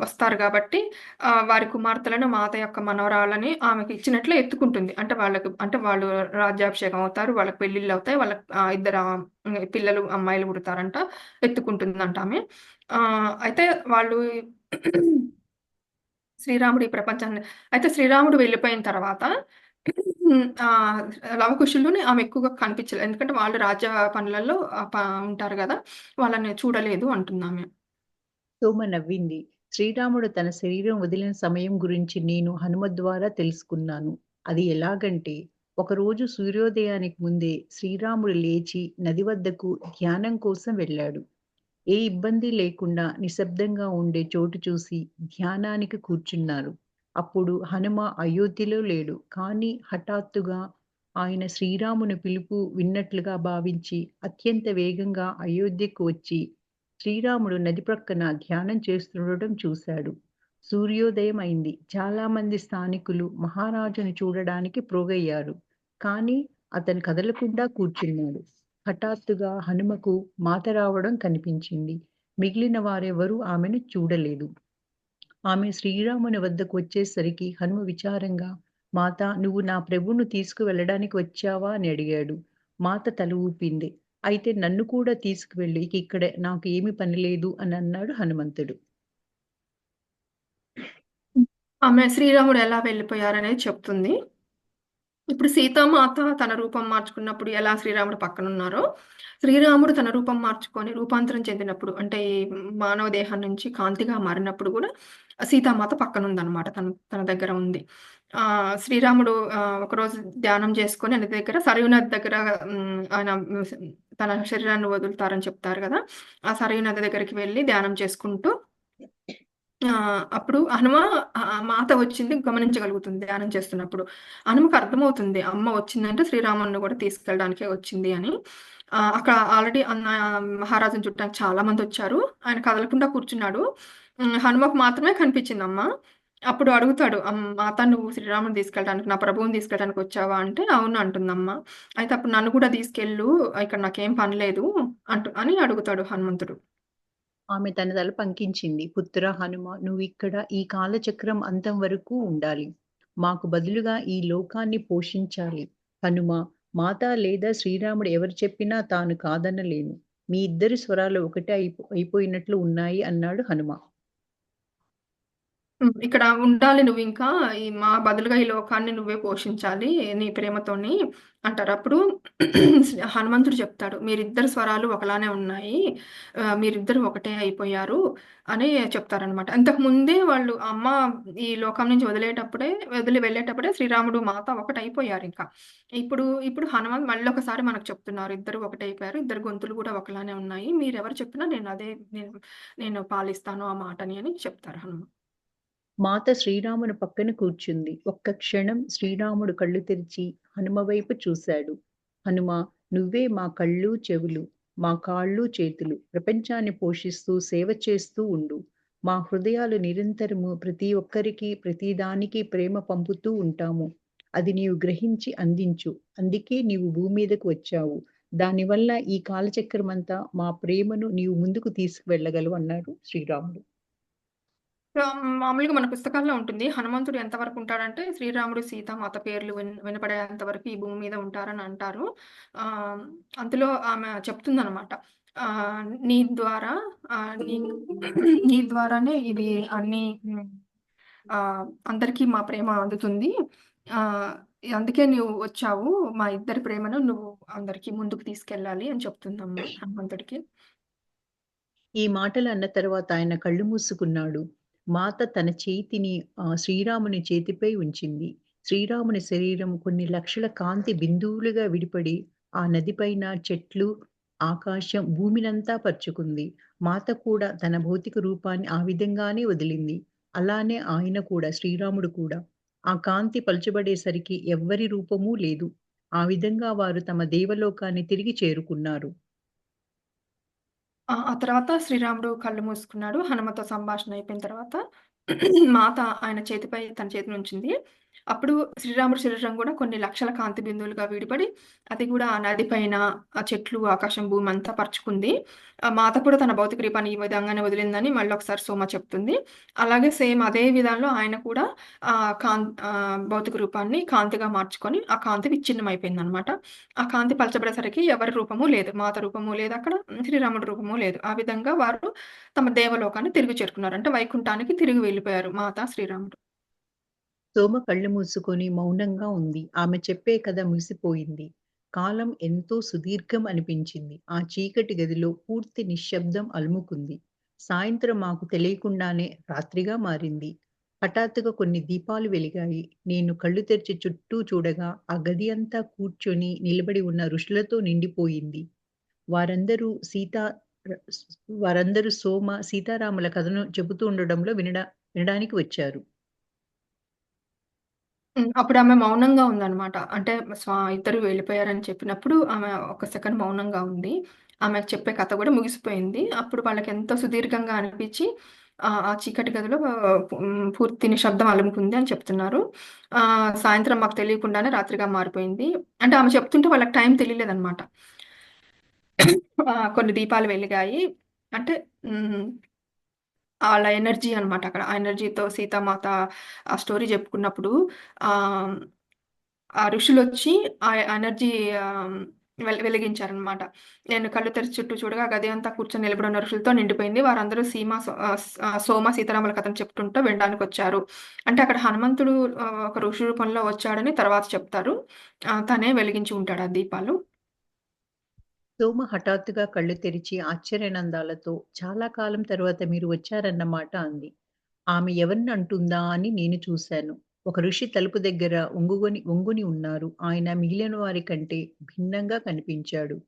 వస్తారు గాబట్టి వారి కుమార్తెలను మాత యొక్క మనవరాళ్ళని ఆమెకి ఇచ్చినట్లే ఎత్తుకుంటుంది. అంటే వాళ్ళు రాజ్యాభిషేకం అవుతారు. వాళ్ళకి పెళ్ళిళ్ళవుతాయి. వాళ్ళకి ఇద్దరు పిల్లలు, అమ్మాయిలు పుడతారంట. ఎత్తుకుంటుందంట ఆమె. అయితే వాళ్ళు శ్రీరాముడు ఈ ప్రపంచాన్ని అయితే శ్రీరాముడు వెళ్ళిపోయిన తర్వాత ఆహ్, లవకుశులుని ఆమె ఎక్కువగా కనిపించలేదు. ఎందుకంటే వాళ్ళు రాజ్య పనులలో ఉంటారు గదా! వాళ్ళని చూడలేదు అంటుందామె. సోమ నవ్వింది. శ్రీరాముడు తన శరీరం వదిలిన సమయం గురించి నేను హనుమ ద్వారా తెలుసుకున్నాను. అది ఎలాగంటే, ఒకరోజు సూర్యోదయానికి ముందే శ్రీరాముడు లేచి నది వద్దకు ధ్యానం కోసం వెళ్ళాడు. ఏ ఇబ్బంది లేకుండా నిశ్శబ్దంగా ఉండే చోటు చూసి ధ్యానానికి కూర్చున్నారు. అప్పుడు హనుమ అయోధ్యలో లేడు. కానీ హఠాత్తుగా ఆయన శ్రీరాముని పిలుపు విన్నట్లుగా భావించి అత్యంత వేగంగా అయోధ్యకు వచ్చి శ్రీరాముడు నది ప్రక్కన ధ్యానం చేస్తుండటం చూశాడు. సూర్యోదయం అయింది. చాలామంది స్థానికులు మహారాజును చూడడానికి పోగయ్యారు. కానీ అతను కదలకుండా కూర్చున్నాడు. హఠాత్తుగా హనుమకు మాత రావడం కనిపించింది. మిగిలిన వారెవరూ ఆమెను చూడలేదు. ఆమె శ్రీరాముని వద్దకు వచ్చేసరికి హనుమ విచారంగా, మాత నువ్వు నా ప్రభువును తీసుకువెళ్ళడానికి వచ్చావా అని అడిగాడు. మాత తల ఊపింది. అయితే నన్ను కూడా తీసుకువెళ్ళు. ఇక్కడ నాకు ఏమి పని లేదు అని అన్నాడు హనుమంతుడు. ఆమె శ్రీరాముడు ఎలా వెళ్ళిపోయారనేది చెప్తుంది. ఇప్పుడు సీతామాత తన రూపం మార్చుకున్నప్పుడు ఎలా శ్రీరాముడు పక్కనున్నారో, శ్రీరాముడు తన రూపం మార్చుకొని రూపాంతరం చెందినప్పుడు అంటే ఈ మానవ దేహం నుంచి కాంతిగా మారినప్పుడు గూడా సీతామాత పక్కనుందనమాట. తన దగ్గర ఉంది. శ్రీరాముడు ఒకరోజు ధ్యానం చేసుకొని నది దగ్గర సరయూ నది దగ్గర ఆయన తన శరీరాన్ని వదులుతారని చెప్తారు గదా! ఆ సరయూ నది దగ్గరికి వెళ్లి ధ్యానం చేసుకుంటూ అప్పుడు మాత వచ్చింది గమనించగలుగుతుంది ధ్యానం చేస్తున్నప్పుడు. హనుమకు అర్థమవుతుంది అమ్మ వచ్చిందంటే శ్రీరాముడిని గూడా తీసుకెళ్ళడానికే వచ్చింది అని. అక్కడ ఆల్రెడీ మహారాజుని చూడటానికి చాలా మందొచ్చారు. ఆయన కదలకుండా కూర్చున్నాడు. హనుమకు మాత్రమే కనిపించిందమ్మ. అప్పుడు అడుగుతాడు, మాత నువ్వు శ్రీరాముడిని తీసుకెళ్ళడానికి నా ప్రభువుని తీసుకెళ్ళడానికి వచ్చావా? అంటే అవును అంటుందమ్మ. అయితే అప్పుడు నన్ను కూడా తీసుకెళ్ళు ఇక్కడ నాకేం పని లేదు అని అడుగుతాడు హనుమంతుడు. ఆమె తన తల పంకించింది. పుత్ర హనుమ, నువ్విక్కడ ఈ కాలచక్రం అంతం వరకు ఉండాలి. మాకు బదులుగా ఈ లోకాన్ని పోషించాలి. హనుమ, మాత లేదా శ్రీరాముడు ఎవరు చెప్పినా తాను కాదనలేను. మీ ఇద్దరి స్వరాలు ఒకటే అయిపోయినట్లు ఉన్నాయి అన్నాడు హనుమ. ఇక్కడ ఉండాలి నువ్వింకా. మా బదులుగా ఈ లోకాన్ని నువ్వే పోషించాలి నీ ప్రేమతోని అంటారు. అప్పుడు హనుమంతుడు చెప్తాడు, మీరిద్దరి స్వరాలు ఒకలానే ఉన్నాయి. మీరిద్దరు ఒకటే అయిపోయారు అని చెప్తారనమాట. ఇంతకు ముందే వాళ్ళు అమ్మ ఈ లోకం నుంచి వదిలి వెళ్ళేటప్పుడే శ్రీరాముడు, మాత ఒకటైపోయారింక. ఇప్పుడు హనుమంత్ మళ్ళొకసారి మనకు చెప్తున్నారు. ఇద్దరు ఒకటైపోయారు. ఇద్దరి గొంతులు గూడా ఒకలానే ఉన్నాయి. మీరెవరు చెప్పినా నేను పాలిస్తాను ఆ మాటని అని చెప్తారు హనుమ. మాత శ్రీరాముని పక్కన కూర్చుంది. ఒక్క క్షణం శ్రీరాముడు కళ్ళు తెరిచి హనుమ వైపు చూశాడు. హనుమ, నువ్వే మా కళ్ళు చెవులు, మా కాళ్ళు చేతులు, ప్రపంచాన్ని పోషిస్తూ సేవ చేస్తూ ఉండు. మా హృదయాలు నిరంతరము ప్రతి ఒక్కరికి ప్రతిదానికి ప్రేమ పంపుతూ ఉంటాము. అది నీవు గ్రహించి అందించు. అందుకే నీవు భూమి మీదకు వచ్చావు. దానివల్ల ఈ కాలచక్రమంతా మా ప్రేమను నీవు ముందుకు తీసుకువెళ్ళగలవు అన్నాడు శ్రీరాముడు. మామూలుగా మన పుస్తకాల్లో ఉంటుంది. హనుమంతుడు ఎంతవరకు ఉంటాడంటే, శ్రీరాముడు, సీతామాత పేర్లు వినపడేంత వరకు ఈ భూమి మీద ఉంటారని అంటారు. ఆహ్, అందులో ఆమె చెప్తుందనమాట. నీ ద్వారా ఆహ్, నీ నీ ద్వారానే ఇది అన్నీ అందరికీ మా ప్రేమ అందుతుంది. ఆహ్, అందుకే నువ్వు వచ్చావు. మా ఇద్దరి ప్రేమను నువ్వు అందరికి ముందుకు తీసుకెళ్ళాలి అని చెప్తుందమ్మ హనుమంతుడికి. ఈ మాటలు అన్న తర్వాత ఆయన కళ్ళు మూసుకున్నాడు. మాత తన చేతిని శ్రీరాముని చేతిపై ఉంచింది. శ్రీరాముని శరీరం కొన్ని లక్షల కాంతి బిందువులుగా విడిపడి ఆ నదిపైన చెట్లు, ఆకాశం, భూమినంతా పరుచుకుంది. మాత కూడా తన భౌతిక రూపాన్ని ఆ విధంగానే వదిలింది. అలానే ఆయన కూడా, శ్రీరాముడు కూడా. ఆ కాంతి పలుచబడేసరికి ఎవ్వరి రూపమూ లేదు. ఆ విధంగా వారు తమ దేవలోకాన్ని తిరిగి చేరుకున్నారు. ఆ తర్వాత శ్రీరాముడు కళ్ళు మూసుకున్నాడు. హనుమతో సంభాషణ అయిపోయిన తర్వాత మాత ఆయన చేతిపై తన చేతినుంచింది. అప్పుడు శ్రీరాముడి శరీరం గూడా కొన్ని లక్షల కాంతి బిందువులుగా విడిపడి, అది గూడా ఆ నది పైన, ఆ చెట్లు, ఆకాశం, భూమంతా పరుచుకుంది. మాత కూడా తన భౌతిక రూపాన్ని ఈ విధంగానే వదిలిందని మళ్ళొకసారి సోమ చెప్తుంది. అలాగే సేమ్ అదే విధానంలో ఆయన కూడా భౌతిక రూపాన్ని కాంతిగా మార్చుకొని, ఆ కాంతి విచ్ఛిన్నమైపోయిందనమాట. ఆ కాంతి పలచబడేసరికి ఎవరి రూపము లేదు. మాత రూపము లేదక్కడ. శ్రీరాముడి రూపము లేదు. ఆ విధంగా వారు తమ దేవలోకాన్ని తిరిగి చేరుకున్నారు. అంటే వైకుంఠానికి తిరిగి వెళ్ళిపోయారు మాత, శ్రీరాముడు. సోమ కళ్ళు మూసుకొని మౌనంగా ఉంది. ఆమె చెప్పే కథ ముగిసిపోయింది. కాలం ఎంతో సుదీర్ఘం అనిపించింది. ఆ చీకటి గదిలో పూర్తి నిశ్శబ్దం అలుముకుంది. సాయంత్రం మాకు తెలియకుండానే రాత్రిగా మారింది. హఠాత్తుగా కొన్ని దీపాలు వెలిగాయి. నేను కళ్ళు తెరిచి చుట్టూ చూడగా ఆ గది అంతా కూర్చొని నిలబడి ఉన్న ఋషులతో నిండిపోయింది. వారందరూ సీతా వారందరూ సోమ, సీతారాముల కథను చెబుతూ ఉండడంలో వినడానికి వచ్చారు. అప్పుడామె మౌనంగా ఉందనమాట. అంటే ఇద్దరు వెళ్ళిపోయారని చెప్పినప్పుడు ఆమె ఒక సెకండ్ మౌనంగా ఉంది. ఆమె చెప్పే కథ గూడా ముగిసిపోయింది. అప్పుడు వాళ్ళకెంతో సుదీర్ఘంగా అనిపిచ్చి ఆ చీకటి గదిలో పూర్తి నిశ్శబ్దం అలుముకుంది అని చెప్తున్నారు. సాయంత్రం మాకు తెలియకుండానే రాత్రిగా మారిపోయింది. అంటే ఆమె చెప్తుంటే వాళ్ళకి టైం తెలియలేదనమాట. కొన్ని దీపాలు వెలిగాయి. అంటే హ్మ్. ఆళ్ళ ఎనర్జీ అనమాట అక్కడ. ఆ ఎనర్జీతో సీతామాత ఆ స్టోరీ చెప్పుకున్నప్పుడు ఆహ్, ఆ ఋషులొచ్చి ఆ ఎనర్జీ ఆహ్, వెలిగించారనమాట. నేను కళ్ళు తెరిచి చుట్టూ చూడగా గది అంతా కూర్చొని నిలబడిన ఋషులతో నిండిపోయింది. వారందరూ సోమ, సీతారాముల కథను చెప్తుంటూ వినడానికొచ్చారు. అంటే అక్కడ హనుమంతుడు ఒక ఋషి రూపంలో వచ్చాడని తర్వాత చెప్తారు. తనే వెలిగించి ఉంటాడు ఆ దీపాలు. సోమ హఠాత్తుగా కళ్ళు తెరిచి ఆశ్చర్యానందాలతో చాలా కాలం తరువాత మీరు వచ్చారన్నమాట అంది. ఆమె ఎవరిని అంటుందా అని నేను చూశాను. ఒక ఋషి తలుపు దగ్గర ఒంగుని ఉన్నారు. ఆయన మిగిలిన వారి కంటే భిన్నంగా కనిపించాడు.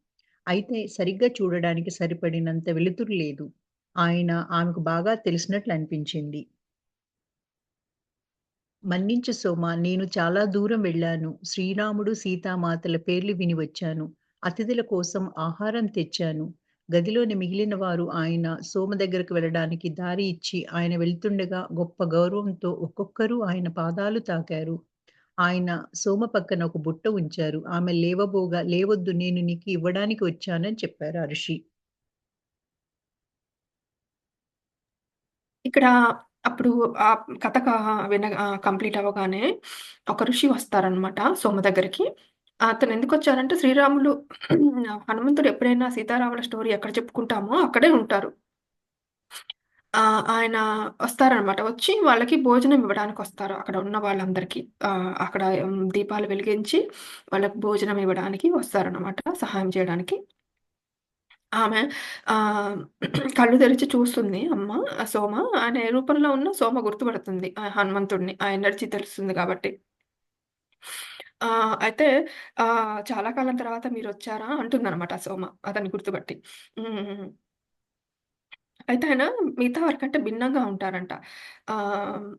అయితే సరిగ్గా చూడడానికి సరిపడినంత వెలుతురు లేదు. ఆయన ఆమెకు బాగా తెలిసినట్లు అనిపించింది. మన్నించు సోమ, నేను చాలా దూరం వెళ్ళాను. శ్రీరాముడు, సీతామాతల పేర్లు విని వచ్చాను. అతిథుల కోసం ఆహారం తెచ్చాను. గదిలోని మిగిలిన వారు ఆయన సోమ దగ్గరకు వెళ్ళడానికి దారి ఇచ్చి, ఆయన వెళ్తుండగా గొప్ప గౌరవంతో ఒక్కొక్కరు ఆయన పాదాలు తాకారు. ఆయన సోమ పక్కన ఒక బుట్ట ఉంచారు. ఆమె లేవబోగా, లేవొద్దు, నేను నీకు ఇవ్వడానికి వచ్చానని చెప్పారు ఆ ఋషి. ఇక్కడ అప్పుడు ఆ కథ కంప్లీట్ అవ్వగానే ఒక ఋషి వస్తారనమాట సోమ దగ్గరికి. అతను ఎందుకొచ్చారంటే శ్రీరాములు హనుమంతుడు ఎప్పుడైనా సీతారాముల స్టోరీ ఎక్కడ చెప్పుకుంటామో అక్కడే ఉంటారు. ఆయన వస్తారనమాట. వచ్చి వాళ్ళకి భోజనం ఇవ్వడానికొస్తారు. అక్కడ ఉన్న వాళ్ళందరికీ. అక్కడ దీపాలు వెలిగించి వాళ్ళకి భోజనం ఇవ్వడానికి వస్తారనమాట. సహాయం చేయడానికి. ఆమె ఆహ్, కళ్ళు తెరిచి చూస్తుంది అమ్మ సోమ. ఆయన ఏ రూపంలో ఉన్న సోమ గుర్తుపడుతుంది. హనుమంతుడిని. ఆ ఎనర్జీ తెలుస్తుంది కాబట్టి. అయితే చాలా కాలం తర్వాత మీరొచ్చారా అంటుందనమాట సోమ అతన్ని గుర్తుపట్టి. హ్మ్. అయితే ఆయన మిగతా వారికంటే భిన్నంగా ఉంటారంట. ఆహ్,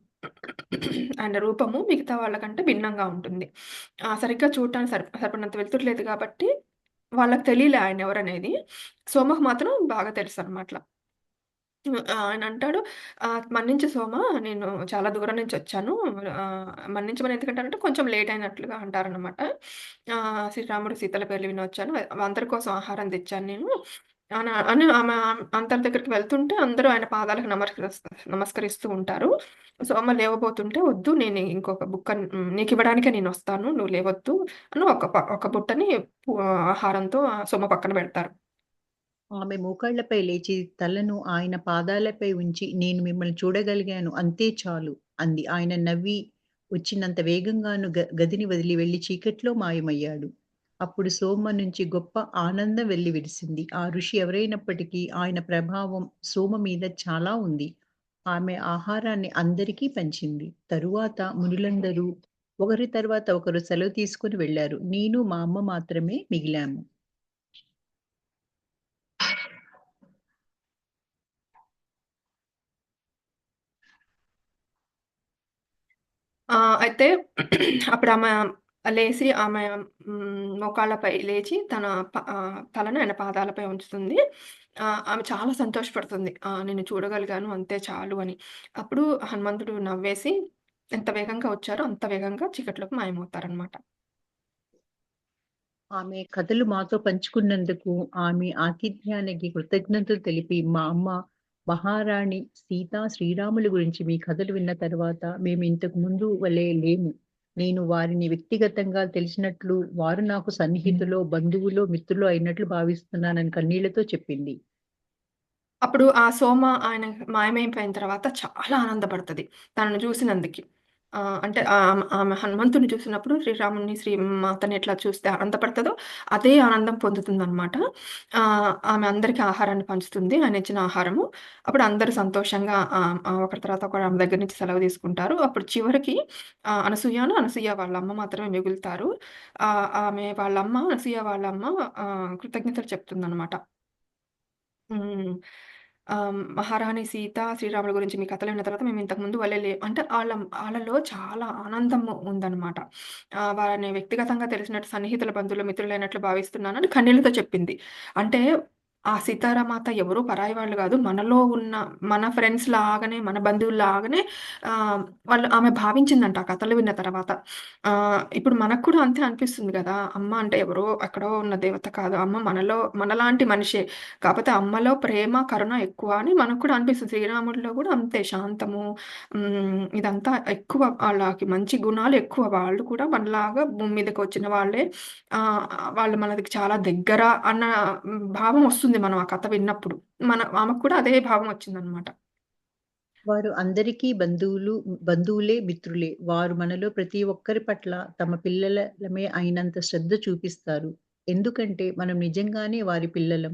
ఆయన రూపము మిగతా వాళ్ళకంటే భిన్నంగా ఉంటుంది. సరిగ్గా చూడటానికి సరిపడినంత వెలుతురు లేదు కాబట్టి వాళ్ళకి తెలీలే ఆయనెవరనేది. సోమకు మాత్రం బాగా తెలుసనమాట. ఆయనంటాడు "మన్నించు సోమ, నేను చాలా దూరం నుంచొచ్చాను. మన్నించమని ఎందుకంటారంటే కొంచెం లేట్ అయినట్లుగా అంటారనమాట. శ్రీరాముడు, సీతల పేర్లు వినొచ్చాను. అందరి కోసం ఆహారం తెచ్చాను నేను." అని ఆమె అందరి దగ్గరికి వెళ్తుంటే అందరూ ఆయన పాదాలకు నమస్కరిస్తూ ఉంటారు. సోమ లేవబోతుంటే, "వద్దు, నేను ఇంకొక నీకివ్వడానికే నేనొస్తాను. నువ్వు లేవొద్దు" అని ఒక బుట్టని ఆహారంతో సోమ పక్కన పెడతారు. ఆమె మోకాళ్ళపై లేచి తలను ఆయన పాదాలపై ఉంచి, "నేను మిమ్మల్ని చూడగలిగాను. అంతే చాలు" అంది. ఆయన నవ్వి వచ్చినంత వేగంగాను గదిని వదిలి వెళ్లి చీకట్లో మాయమయ్యాడు. అప్పుడు సోమ నుంచి గొప్ప ఆనందం వెల్లివిరిసింది. ఆ ఋషి ఎవరైనప్పటికీ ఆయన ప్రభావం సోమ మీద చాలా ఉంది. ఆమె ఆహారాన్ని అందరికీ పంచింది. తరువాత మునులందరూ ఒకరి తర్వాత ఒకరు సెలవు తీసుకొని వెళ్లారు. నేను, మా అమ్మ మాత్రమే మిగిలాము. అయితే అప్పుడామె లేసి ఆమె మోకాళ్ళపై లేచి తలను ఆయన పాదాలపై ఉంచుతుంది. ఆమె చాలా సంతోషపడుతుంది. నిన్ను చూడగలిగాను అంతే చాలు అని. అప్పుడు హనుమంతుడు నవ్వేసి ఎంత వేగంగా వచ్చారో అంత వేగంగా చీకట్లోకి మాయమవుతారనమాట. ఆమె కథలు మాతో పంచుకున్నందుకు ఆమె ఆతిథ్యానికి కృతజ్ఞతలు తెలిపి, మా అమ్మ మహారాణి సీత, శ్రీరాముల గురించి మీ కథలు విన్న తర్వాత మేము ఇంతకు ముందు వలె లేము. నేను వారిని వ్యక్తిగతంగా తెలిసినట్లు, వారు నాకు సన్నిహితులో, బంధువులో, మిత్రులో అయినట్లు భావిస్తున్నానని కన్నీళ్లతో చెప్పింది. అప్పుడు ఆ సోమ ఆయన మాయమైపోయిన తర్వాత చాలా ఆనందపడతది. తనను చూసినందుకి. అంటే ఆమె హనుమంతుడిని చూసినప్పుడు శ్రీరాముడిని, శ్రీమాతని ఎట్లా చూస్తే ఆనందపడతదో, అదే ఆనందం పొందుతుందనమాట. ఆమె అందరికి ఆహారాన్ని పంచుతుంది. ఆయన ఇచ్చిన ఆహారము. అప్పుడు అందరూ సంతోషంగా ఒకరి తర్వాత ఒకరు ఆమె దగ్గర నుంచి సెలవు తీసుకుంటారు. అప్పుడు చివరికి అనసూయ వాళ్ళ అమ్మ మాత్రమే మిగులుతారు. అనసూయ వాళ్ళమ్మ కృతజ్ఞతలు చెప్తుందనమాట. హ్మ్. మహారాణి సీత, శ్రీరాముల గురించి మీ కథలు విన్న తర్వాత మేము ఇంతకు ముందు వలె అంటే ఆళ్ళలో చాలా ఆనందము ఉందనమాట. వారిని వ్యక్తిగతంగా తెలిసినట్టు సన్నిహితుల బంధువులు, మిత్రులైనట్లు భావిస్తున్నానని కన్నీళ్లతో చెప్పింది. అంటే ఆ సీతారామాత ఎవరు పరాయి వాళ్ళు గాదు. మనలో ఉన్న మన ఫ్రెండ్స్ లాగానే, మన బంధువుల్లాగానే ఆహ్, ఆమె భావించిందంట ఆ కథలు విన్న తర్వాత. ఇప్పుడు మనకు కూడా అంతే అనిపిస్తుంది గదా! అమ్మ అంటే ఎవరో ఎక్కడో ఉన్న దేవత కాదు. అమ్మ మనలాంటి మనిషే. కాపోతే అమ్మలో ప్రేమ, కరుణ ఎక్కువ అని మనకు కూడా అనిపిస్తుంది. శ్రీరాముడిలో గూడా అంతే శాంతము, ఇదంతా ఎక్కువ, ఆళ్ళకి మంచి గుణాలు ఎక్కువ. వాళ్ళు కూడా మనలాగా భూమి మీదకొచ్చిన వాళ్ళే. ఆహ్, వాళ్ళు మనకి చాలా దగ్గర అన్న భావం వస్తుంది మనం ఆ కథ విన్నప్పుడు. ఆమెకు కూడా అదే భావం వచ్చిందనమాట. వారు అందరికీ బంధువులే, మిత్రులే. వారు మనలో ప్రతి ఒక్కరి పట్ల తమ పిల్లలమే అయినంత శ్రద్ధ చూపిస్తారు. ఎందుకంటే మనం నిజంగానే వారి పిల్లలం.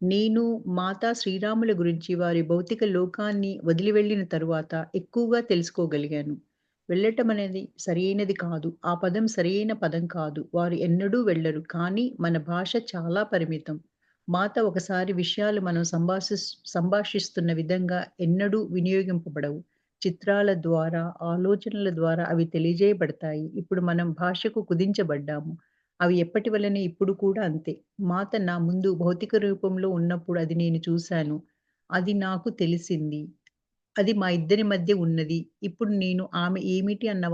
నేను మాతా శ్రీరాముల గురించి వారి భౌతిక లోకాన్ని వదిలి వెళ్ళిన తరువాత ఎక్కువగా తెలుసుకోగలిగాను. వెళ్ళటం అనేది సరియైనది కాదు. ఆ పదం సరియైన పదం కాదు. వారు ఎన్నడూ వెళ్లరు. కానీ మన భాష చాలా పరిమితం. మాత ఒకసారి విషయాలు మనం సంభాషిస్తున్న విధంగా ఎన్నడూ వినియోగింపబడవు. చిత్రాల ద్వారా, ఆలోచనల ద్వారా అవి తెలియజేయబడతాయి. ఇప్పుడు మనం భాషకు కుదించబడ్డాము. అవి ఎప్పటి వలనే ఇప్పుడు కూడా అంతే. మాత నా ముందు భౌతిక రూపంలో ఉన్నప్పుడు అది నేను చూశాను. అది నాకు తెలిసింది. అది మా ఇద్దరి మధ్య ఉన్నది. ఇప్పుడు నేను ఆమె ఏమిటి అన్న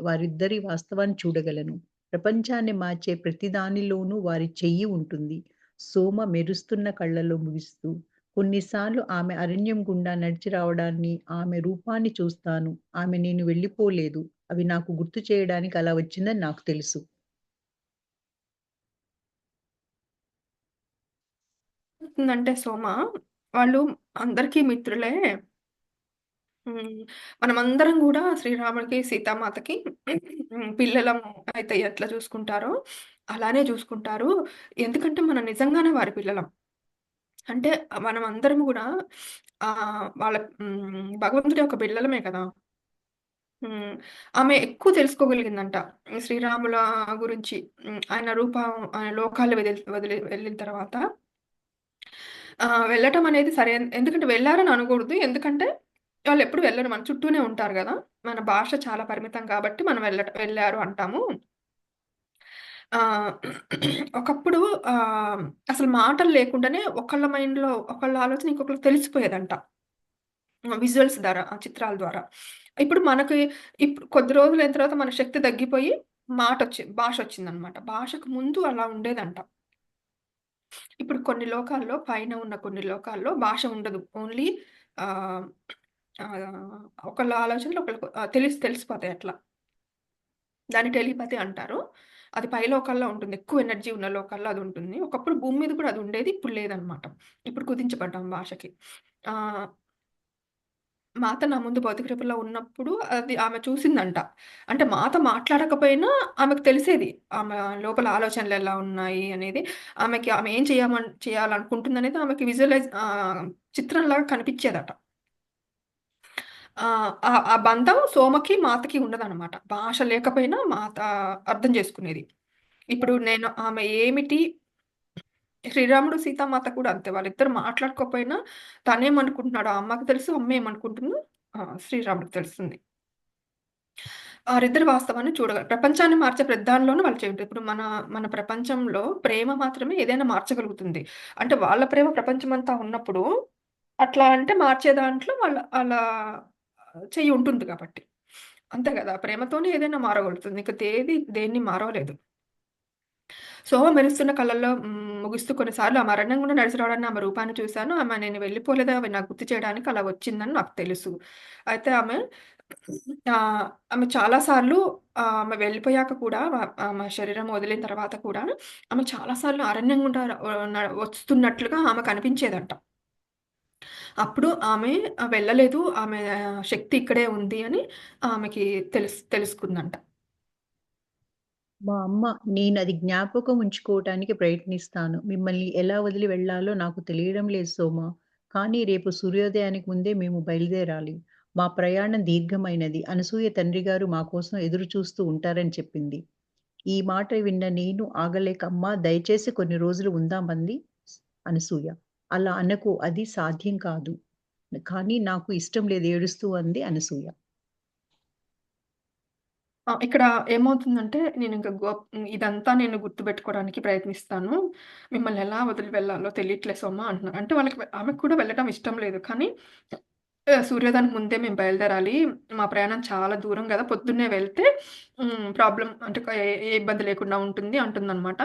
వారిద్దరి వాస్తవాన్ని చూడగలను. ప్రపంచాన్ని మార్చే ప్రతి దానిలోనూ వారి చెయ్యి ఉంటుంది. సోమ మెరుస్తున్న కళ్ళలో ముగిస్తూ, కొన్నిసార్లు ఆమె అరణ్యం గుండా నడిచి రావడాన్ని, ఆమె రూపాన్ని చూస్తాను. ఆమె నేను వెళ్ళిపోలేదు. అవి నాకు గుర్తు చేయడానికి అలా వచ్చిందని నాకు తెలుసు. ఏమవుతుందంటే సోమ, వాళ్ళు అందరికీ మిత్రులే. హ్మ్. మనమందరం గూడా శ్రీరాముడికి, సీతామాతకి పిల్లలం అయితే ఎట్లా చూసుకుంటారో, అలానే చూసుకుంటారు. ఎందుకంటే మనం నిజంగానే వారి పిల్లలం. అంటే మనమందరం గూడా భగవంతుడి యొక్క పిల్లలమే కదా! హ్మ్. ఆమె ఎక్కువ తెలుసుకోగలిగిందంట. శ్రీరాముల గురించి. ఆయన రూపం, ఆయన లోకాలు వదిలి వెళ్ళిన తర్వాత వెళ్ళటం అనేది ఎందుకంటే వెళ్లారని అనకూడదు. ఎందుకంటే వాళ్ళెప్పుడు వెళ్ళరు. మన చుట్టూనే ఉంటారు గదా! మన భాష చాలా పరిమితం కాబట్టి మనం వెళ్లారు అంటాము. ఆహ్, ఒకప్పుడు అసలు మాటలు లేకుండానే ఒకళ్ళ మైండ్‌లో ఒకళ్ళ ఆలోచన ఇంకొకళ్ళకి తెలిసిపోయేదంట. విజువల్స్ ద్వారా, ఆ చిత్రాల ద్వారా. ఇప్పుడు మనకి కొద్ది రోజులైన తర్వాత మన శక్తి తగ్గిపోయి భాషొచ్చిందనమాట. భాషకు ముందు అలా ఉండేదంట. ఇప్పుడు పైన ఉన్న కొన్ని లోకాల్లో భాష ఉండదు. ఓన్లీ ఆహ్, ఒకళ్ళ ఆలోచనలు ఒకళ్ళకు తెలిసిపోతాయి అట్లా. దాన్ని టెలిపతి అంటారు. అది పై లోకాల్లో ఉంటుంది. ఎక్కువ ఎనర్జీ ఉన్న లోకాల్లో అదుంటుంది. ఒకప్పుడు భూమి మీద కూడా అదుండేది. ఇప్పుడు లేదనమాట. ఇప్పుడు కుదించబడ్డాం భాషకి. ఆహ్ మాత నా ముందు భౌతిక రూపంలో ఉన్నప్పుడు అది ఆమె చూసిందంట. అంటే మాత మాట్లాడకపోయినా ఆమెకు తెలిసేది. ఆమె లోపల ఆలోచనలెలా ఉన్నాయి అనేది. ఆమె ఏం చేయాలనుకుంటుందనేది ఆమెకి చిత్రంలాగా కనిపిచ్చేదట. ఆ బంధం సోమకి, మాతకి ఉన్నదనమాట. భాష లేకపోయినా మాత అర్థం చేసుకునేది. ఇప్పుడు నేను ఆమె ఏమిటి, శ్రీరాముడు, సీతామాత కూడా అంతే. వాళ్ళిద్దరు మాట్లాడుకోకపోయినా తనేమనుకుంటున్నాడో ఆ అమ్మకి తెలుసు. అమ్మ ఏమనుకుంటుందో శ్రీరాముడికి తెలుస్తుంది. వారిద్దరి వాస్తవాన్ని ప్రపంచాన్ని మార్చే ప్రతి దానిలోనూ వాళ్ళు చేయుంటారు. ఇప్పుడు మన ప్రపంచంలో ప్రేమ మాత్రమే ఏదైనా మార్చగలుగుతుంది. అంటే వాళ్ళ ప్రేమ ప్రపంచమంతా ఉన్నప్పుడు, అట్లా అంటే మార్చే దాంట్లో అలా చెయ్యి ఉంటుంది కాబట్టి. అంతే గదా! ప్రేమతోనే ఏదైనా మారగలుగుతుంది. ఇంక దేన్ని మారవలేదు. సో, మెరుస్తున్న కళ్ళల్లో ముగిస్తూ కొన్నిసార్లు ఆమె అరణ్యం గుండా నడిచి రావడాన్ని, ఆమె రూపాన్ని చూసాను. ఆమె నేను వెళ్ళిపోలేదు అవి నాకు గుర్తు చేయడానికి అలా వచ్చిందని నాకు తెలుసు. అయితే ఆహ్, ఆమె చాలా సార్లు ఆమె వెళ్ళిపోయాక కూడా ఆమె శరీరం వదిలిన తర్వాత కూడా ఆమె చాలా సార్లు అరణ్యం గుండా వస్తున్నట్లుగా ఆమెకనిపించేదంట. అప్పుడు ఆమె వెళ్ళలేదు. ఆమె శక్తి ఇక్కడే ఉంది అని ఆమెకి తెలుసుకుందంట. మా అమ్మ నేనది జ్ఞాపకం ఉంచుకోవటానికి ప్రయత్నిస్తాను. మిమ్మల్ని ఎలా వదిలి వెళ్ళాలో నాకు తెలియడం లేదు సోమా. కానీ రేపు సూర్యోదయానికి ముందే మేము బయలుదేరాలి. మా ప్రయాణం దీర్ఘమైనది. అనసూయ తండ్రిగారు మా కోసం ఎదురు చూస్తూ ఉంటారని చెప్పింది. ఈ మాట విన్న నేను ఆగలేక అమ్మా దయచేసి కొన్ని రోజులు ఉందామంది అనసూయ. అలా అనకు అది సాధ్యం కాదు. కానీ నాకు ఇష్టం లేదు ఏడుస్తూ అంది అనసూయ. ఇక్కడ ఏమవుతుందంటే ఇదంతా నేను గుర్తుపెట్టుకోవడానికి ప్రయత్నిస్తాను. మిమ్మల్ని ఎలా వదిలి వెళ్ళాలో తెలియట్లేదు సోమ అంటున్నారు. అంటే ఆమెకు కూడా వెళ్ళటం ఇష్టం లేదు. కానీ సూర్యోదయానికి ముందే మేము బయలుదేరాలి. మా ప్రయాణం చాలా దూరం గదా! పొద్దున్నే వెళ్తే ప్రాబ్లమ్ అంటే ఏ ఇబ్బంది లేకుండా ఉంటుంది అంటుందనమాట.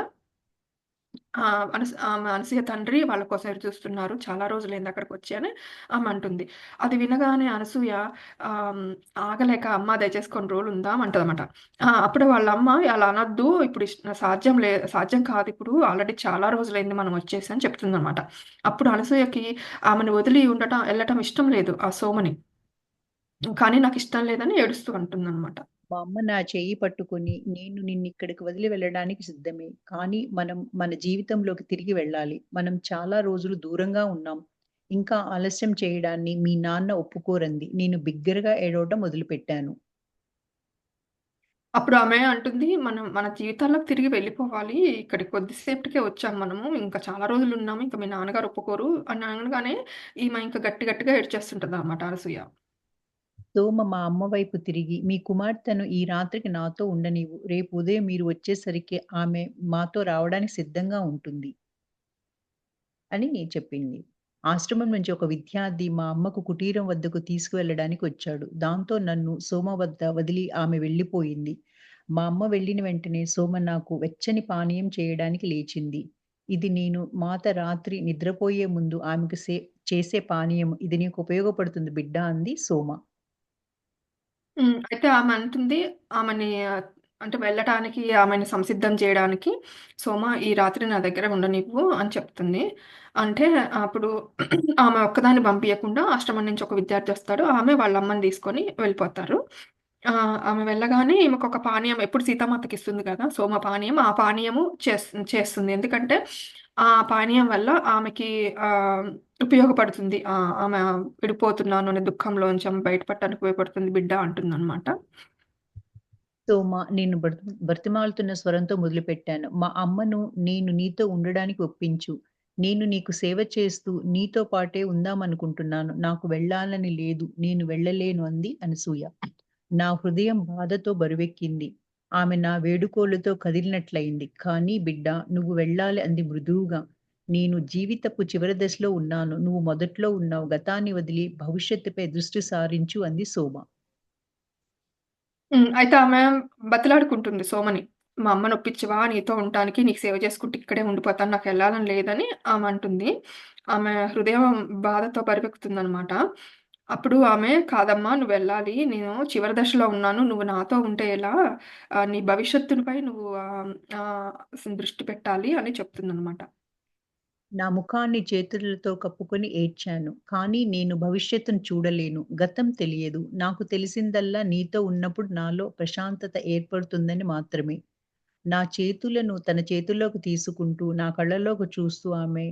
ఆ! ఆమె అనసూయ తండ్రి వాళ్ళ కోసం ఎదురు చూస్తున్నారు. చాలా రోజులైంది అక్కడికొచ్చి అని ఆమె అంటుంది. అది వినగానే అనసూయ ఆగలేక "అమ్మ దయచేసి కొన్ని రోజులు ఉందాం" అంటదన్నమాట. అప్పుడు వాళ్ళమ్మ "అలా అనొద్దు. ఇప్పుడు సాధ్యం కాదిప్పుడు. ఆల్రెడీ చాలా రోజులైంది మనం వచ్చేసి" అని చెప్తుందన్నమాట. అప్పుడు అనసూయకి ఆమెను వదిలి ఎళ్ళటం ఇష్టం లేదు ఆ సోమని. కానీ నాకిష్టం లేదని ఏడుస్తూ అంటుందన్నమాట. మా అమ్మ నా చెయ్యి పట్టుకొని, "నేను నిన్నిక్కడికి వదిలి వెళ్ళడానికి సిద్ధమే. కానీ మనం మన జీవితంలోకి తిరిగి వెళ్ళాలి. మనం చాలా రోజులు దూరంగా ఉన్నాం. ఇంకా ఆలస్యం చేయడాన్ని మీ నాన్న ఒప్పుకోరంది." నేను బిగ్గరగా ఏడవటం మొదలుపెట్టాను. అప్పుడు ఆమె అంటుంది, "మనం మన జీవితాల్లోకి తిరిగి వెళ్ళిపోవాలి. ఇక్కడికి కొద్దిసేపటికే వచ్చాం మనము. ఇంకా చాలా రోజులున్నాము. ఇంక మీ నాన్నగారు ఒప్పుకోరు" అని అనగానే ఈమె ఇంక గట్టిగా ఏడ్చేస్తుంటదన్నమాట అనసూయ. సోమ మా అమ్మ వైపు తిరిగి, "మీ కుమార్తెను ఈ రాత్రికి నాతో ఉండనివ్వు. రేపు ఉదయం మీరు వచ్చేసరికి ఆమె మాతో రావడానికి సిద్ధంగా ఉంటుంది" అని చెప్పింది. ఆశ్రమం నుంచి ఒక విద్యార్థి మా అమ్మకు కుటీరం వద్దకు తీసుకువెళ్ళడానికి వచ్చాడు. దాంతో నన్ను సోమ వద్ద వదిలి ఆమె వెళ్ళిపోయింది. మా అమ్మ వెళ్ళిన వెంటనే సోమ నాకు వెచ్చని పానీయం చేయడానికి లేచింది. ఇది నేను మాత రాత్రి నిద్రపోయే ముందు ఆమెకు చేసే పానీయం. ఇది నీకు ఉపయోగపడుతుంది బిడ్డా అంది సోమ. అయితే ఆమె అంటుంది ఆమెని అంటే వెళ్ళటానికి ఆమెని సంసిద్ధం చేయడానికి, "సోమ ఈ రాత్రి నా దగ్గర ఉండనివ్వు" అని చెప్తుంది. అంటే అప్పుడు ఆమె ఒక్కదాన్ని పంపియకుండా ఆశ్రమం నుంచి ఒక విద్యార్థి వస్తాడు. ఆమె వాళ్ళ అమ్మని తీసుకొని వెళ్ళిపోతారు. ఆమె వెళ్ళగానే ఈమెకొక పానీయం ఎప్పుడు సీతామాతకిస్తుంది కదా! సోమ పానీయం. ఆ పానీయము చేస్తుంది. ఎందుకంటే ఆ పానీయం వల్ల ఆమెకి ఆహ్, ఉపయోగపడుతుంది. ఆమె విడిపోతున్నాను అనే దుఃఖంలోంచి ఆమె బయటపడటానికి ఉపయోగపడుతుంది బిడ్డ అంటుందనమాట. నేను బ్రతిమాలుతున్న స్వరంతో మొదలుపెట్టాను. మా అమ్మను నేను నీతో ఉండడానికి ఒప్పించు. నేను నీకు సేవ చేస్తూ నీతో పాటే ఉందామనుకుంటున్నాను. నాకు వెళ్ళాలని లేదు. నేను వెళ్ళలేను అంది అనసూయ. నా హృదయం బాధతో బరువెక్కింది. ఆమె నా వేడుకోలుతో కదిలినట్లయింది. కానీ బిడ్డ నువ్వు వెళ్ళాలి అంది మృదువుగా. నేను జీవితపు చివరి దశలో ఉన్నాను. నువ్వు మొదట్లో ఉన్నావు. గతాన్ని వదిలి భవిష్యత్తుపై దృష్టి సారించు అంది సోమ. అయితే ఆమె బతిలాడుకుంటుంది సోమని. "మా అమ్మని ఒప్పించవా నీతో ఉండటానికి, నీకు సేవ చేసుకుంటూ ఇక్కడే ఉండిపోతాను. నాకెళ్ళాలని లేదని" ఆమె అంటుంది. ఆమె హృదయం బాధతో పరిపెక్కుతుందనమాట. అప్పుడు ఆమె, "కాదమ్మా నువ్వెళ్ళాలి. నేను చివరి దశలో ఉన్నాను. నువ్వు నాతో ఉంటే ఎలా? నీ భవిష్యత్తునిపై నువ్వు దృష్టి పెట్టాలి" అని చెప్తుందనమాట. నా ముఖాన్ని చేతులతో కప్పుకొని ఏడ్చాను. కానీ నేను భవిష్యత్తును చూడలేను. గతం తెలియదు. నాకు తెలిసిందల్లా నీతో ఉన్నప్పుడు నాలో ప్రశాంతత ఏర్పడుతుందని మాత్రమే. నా చేతులను తన చేతుల్లోకి తీసుకుంటూ, నా కళ్ళలోకి చూస్తూ ఆమె,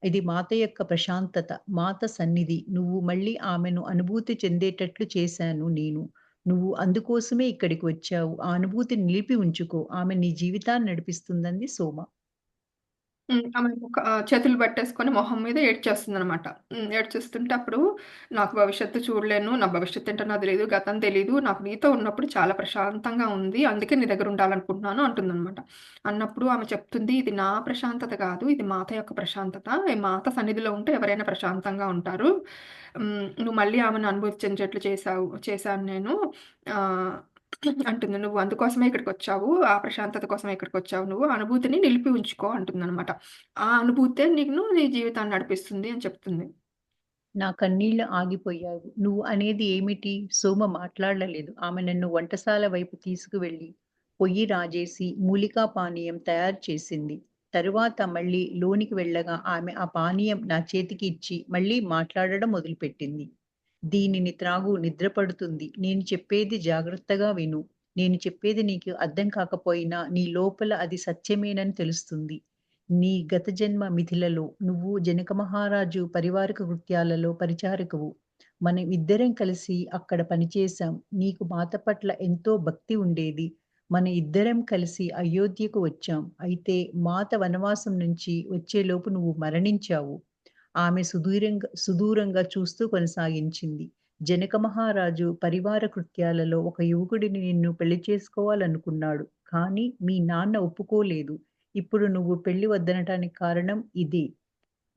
"ఇది మాత యొక్క ప్రశాంతత, మాత సన్నిధి. నువ్వు మళ్ళీ ఆమెను అనుభూతి చెందేటట్లు చేశాను నేను. నువ్వు అందుకోసమే ఇక్కడికి వచ్చావు. ఆ అనుభూతిని నిలిపి ఉంచుకో. ఆమె నీ జీవితాన్ని నడిపిస్తుందంది సోమ." ఆమె చేతులు పట్టేసుకొని మొహం మీద ఏడ్చేస్తుందనమాట. ఏడ్చేస్తుంటే అప్పుడు నాకు భవిష్యత్తు చూడలేను. నా భవిష్యత్తేంటో నాకు తెలీదు. గతం తెలీదు. నాకు నీతో ఉన్నప్పుడు చాలా ప్రశాంతంగా ఉంది. అందుకే నీ దగ్గర ఉండాలనుకుంటున్నాను అంటుందనమాట. అన్నప్పుడు ఆమె చెప్తుంది, "ఇది నా ప్రశాంతత కాదు. ఇది మాత యొక్క ప్రశాంతత. ఈ మాత సన్నిధిలో ఉంటే ఎవరైనా ప్రశాంతంగా ఉంటారు. నువ్వు మళ్ళీ ఆమెను అనుభూతి చెందేటట్లు చేశాను నేను. ఆహ్" అంటుంది. "నువ్వు అందుకోసమే ఇక్కడికొచ్చావు. ఆ ప్రశాంతత కోసమే ఇక్కడికొచ్చావు నువ్వు. ఆ అనుభూతిని నిలిపి ఉంచుకో" అంటుందనమాట. ఆ అనుభూతే నిన్ను నీ జీవితాన్ని నడిపిస్తుంది అని చెప్తుంది. నా కన్నీళ్లు ఆగిపోయాయి. "నువ్వు అనేది ఏమిటి?" సోమ మాట్లాడలేదు. ఆమె నన్ను వంటశాల వైపు తీసుకువెళ్ళి, పొయ్యి రాజేసి, మూలికా పానీయం తయారు చేసింది. తరువాత మళ్ళీ లోనికి వెళ్ళగా ఆమె ఆ పానీయం నా చేతికి ఇచ్చి, మళ్ళీ మాట్లాడడం మొదలుపెట్టింది. "దీనిని త్రాగు నిద్రపడుతుంది. నేను చెప్పేది జాగ్రత్తగా విను. నేను చెప్పేది నీకు అర్థం కాకపోయినా, నీ లోపల అది సత్యమేనని తెలుస్తుంది. నీ గత జన్మ మిథిలలో నువ్వు జనక మహారాజు పరివారక కృత్యాలలో పరిచారకువు. మనం ఇద్దరం కలిసి అక్కడ పనిచేశాం. నీకు మాత పట్ల ఎంతో భక్తి ఉండేది. మన ఇద్దరం కలిసి అయోధ్యకు వచ్చాం. అయితే మాత వనవాసం నుంచి వచ్చేలోపు నువ్వు మరణించావు." ఆమె సుదూరంగా చూస్తూ కొనసాగించింది. జనక మహారాజు పరివార కృత్యాలలో ఒక యువకుడిని నిన్ను పెళ్లి చేసుకోవాలనుకున్నాడు. కానీ మీ నాన్న ఒప్పుకోలేదు. ఇప్పుడు నువ్వు పెళ్లి వద్దనటానికి కారణం ఇదే.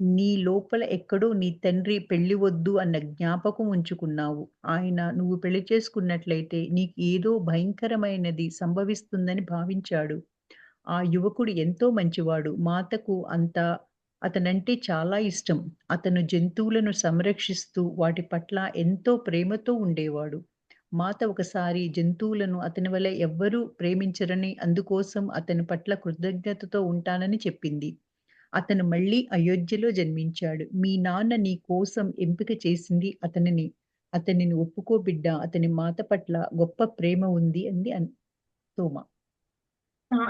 నీ లోపల ఎక్కడో నీ తండ్రి పెళ్లి వద్దు అన్న జ్ఞాపకం ఉంచుకున్నావు. ఆయన నువ్వు పెళ్లి చేసుకున్నట్లయితే నీకు ఏదో భయంకరమైనది సంభవిస్తుందని భావించాడు. ఆ యువకుడు ఎంతో మంచివాడు. మాతకు అతనంటే చాలా ఇష్టం. అతను జంతువులను సంరక్షిస్తూ వాటి పట్ల ఎంతో ప్రేమతో ఉండేవాడు. మాత ఒకసారి జంతువులను అతని వలె ఎవ్వరూ ప్రేమించరని, అందుకోసం అతని పట్ల కృతజ్ఞతతో ఉంటానని చెప్పింది. అతను మళ్ళీ అయోధ్యలో జన్మించాడు. మీ నాన్న నీ కోసం ఎంపిక చేసింది అతనిని. అతనిని ఒప్పుకో బిడ్డా! అతని మాత పట్ల గొప్ప ప్రేమ ఉంది అంది తోమ.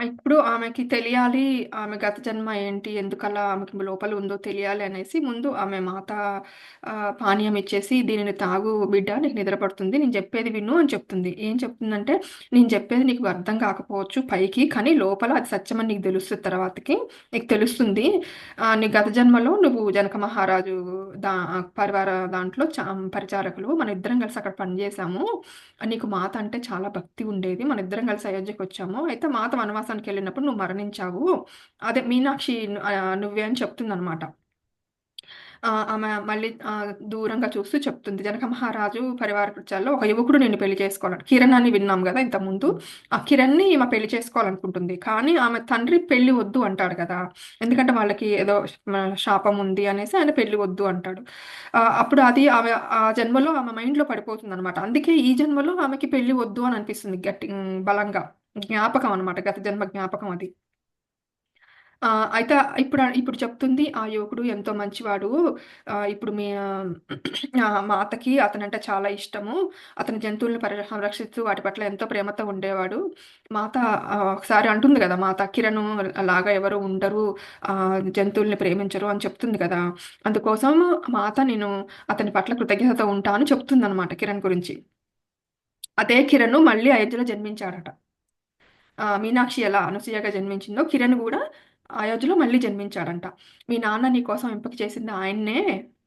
ఇప్పుడు ఆమెకి తెలియాలి. ఆమె గత జన్మ ఏంటి? ఎందుకలా ఆమెకి లోపల ఉందో తెలియాలి అనేసి ముందు ఆమె మాత పానీయం ఇచ్చేసి, "దీనిని తాగు బిడ్డ నీకు నిద్ర పడుతుంది. నేను చెప్పేది విను" అని చెప్తుంది. ఏం చెప్తుందంటే, "నేను చెప్పేది నీకు అర్థం కాకపోవచ్చు పైకి. కానీ లోపల అది సత్యమని నీకు తెలుస్తది తర్వాతకి. నీకు తెలుస్తుంది. నీ గత జన్మలో నువ్వు జనక మహారాజు దా పరివార దాంట్లో పరిచారకులు. మన ఇద్దరం కలిసి అక్కడ పనిచేశాము. నీకు మాత అంటే చాలా భక్తి ఉండేది. మనిద్దరం కలిసి అయోధ్యకొచ్చాము. అయితే మాత వనవాసానికెళ్ళినప్పుడు నువ్వు మరణించావు. అదే మీనాక్షి నువ్వే అని చెప్తుందనమాట. ఆమె మళ్ళీ దూరంగా చూస్తూ చెప్తుంది. జనక మహారాజు పరివార కృత్యాల్లో ఒక యువకుడు నిన్ను పెళ్లి చేసుకోవాలని. కిరణ్ అని విన్నాం గదా ఇంతకుముందు. ఆ కిరణ్‌ని ఈమె పెళ్లి చేసుకోవాలనుకుంటుంది. కానీ ఆమె తండ్రి పెళ్లి వద్దు అంటాడు గదా! ఎందుకంటే వాళ్ళకి ఏదో శాపం ఉంది అనేసి ఆయన పెళ్లి వద్దు అంటాడు. అప్పుడు అది ఆమె ఆ జన్మలో ఆమె మైండ్‌లో పడిపోతుందనమాట. అందుకే ఈ జన్మలో ఆమెకి పెళ్లి వద్దు అని అనిపిస్తుంది బలంగా. జ్ఞాపకం అనమాట. గత జన్మ జ్ఞాపకం అది. అయితే ఇప్పుడు చెప్తుంది ఆ యువకుడు ఎంతో మంచివాడు. ఇప్పుడు మాతకి అతనంటే చాలా ఇష్టము. అతను జంతువులను సంరక్షిస్తూ వాటి పట్ల ఎంతో ప్రేమతో ఉండేవాడు. మాత ఒకసారి అంటుంది గదా! మాత కిరణు లాగా ఎవరు ఉండరు. జంతువుల్ని ప్రేమించరు అని చెప్తుంది కదా! అందుకోసం మాత నేను అతని పట్ల కృతజ్ఞతతో ఉంటా అని చెప్తుందనమాట కిరణ్ గురించి. అదే కిరణ్ మళ్ళీ అయోధ్యలో జన్మించాడట. మీనాక్షి ఎలా అనసూయగా జన్మించిందో కిరణ్ గూడా అయోధ్యలో మళ్ళీ జన్మించాడంట. మీ నాన్న నీ కోసం ఎంపిక చేసింది ఆయన్నే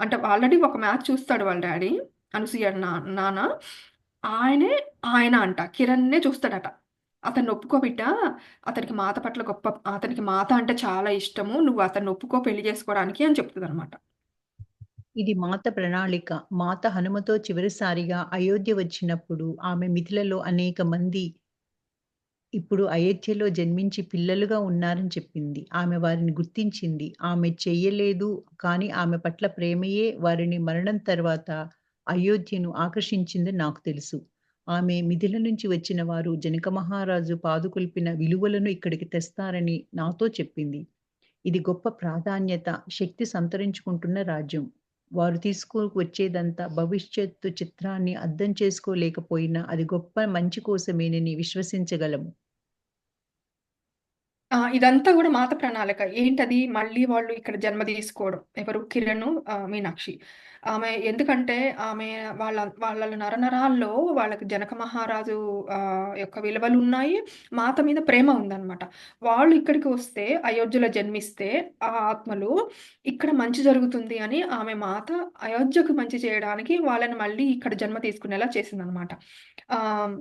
అంటే ఆల్రెడీ ఒక మ్యాచ్ చూస్తాడు వాళ్ళ డ్యాడీ. అనసూయ నాన్న. ఆయనే ఆయన అంట. కిరణ్‌నే చూస్తాడట. "అతన్ని ఒప్పుకో బిడ్డ. అతనికి మాత అంటే చాలా ఇష్టము. నువ్వు అతన్ని ఒప్పుకో పెళ్లి చేసుకోవడానికి" అని చెప్తదనమాట. ఇది మాత ప్రణాళిక. మాత హనుమతో చివరిసారిగా అయోధ్య వచ్చినప్పుడు ఆమె మిథిలలో అనేక మంది ఇప్పుడు అయోధ్యలో జన్మించి పిల్లలుగా ఉన్నారని చెప్పింది. ఆమె వారిని గుర్తించింది. ఆమె చెయ్యలేదు కానీ ఆమె పట్ల ప్రేమయే వారిని మరణం తర్వాత అయోధ్యను ఆకర్షించిందని నాకు తెలుసు. ఆమె మిథిల నుంచి వచ్చిన వారు జనక మహారాజు పాదుకొల్పిన విలువలను ఇక్కడికి తెస్తారని నాతో చెప్పింది. ఇది గొప్ప ప్రాధాన్యత, శక్తి సంతరించుకుంటున్న రాజ్యం. వారు తీసుకువచ్చేదంతా భవిష్యత్తు చిత్రాన్ని అర్థం చేసుకోలేకపోయినా అది గొప్ప మంచి కోసమేనని విశ్వసించగలము. ఇదంతా గూడా మాత ప్రణాళిక. ఏంటది? మళ్ళీ వాళ్ళు ఇక్కడ జన్మ తీసుకోవడం. ఎవరు? కిరణ్, మీనాక్షి. ఎందుకంటే ఆమె వాళ్ళ నరనరాల్లో వాళ్ళకి జనక మహారాజు యొక్క విలువలున్నాయి. మాత మీద ప్రేమ ఉందనమాట. వాళ్ళు ఇక్కడికి వస్తే అయోధ్యలో జన్మిస్తే ఆ ఆత్మలు ఇక్కడ మంచి జరుగుతుంది అని ఆమె మాత అయోధ్యకు మంచి చేయడానికి వాళ్ళని మళ్ళీ ఇక్కడ జన్మ తీసుకునేలా చేసిందనమాట. ఆహ్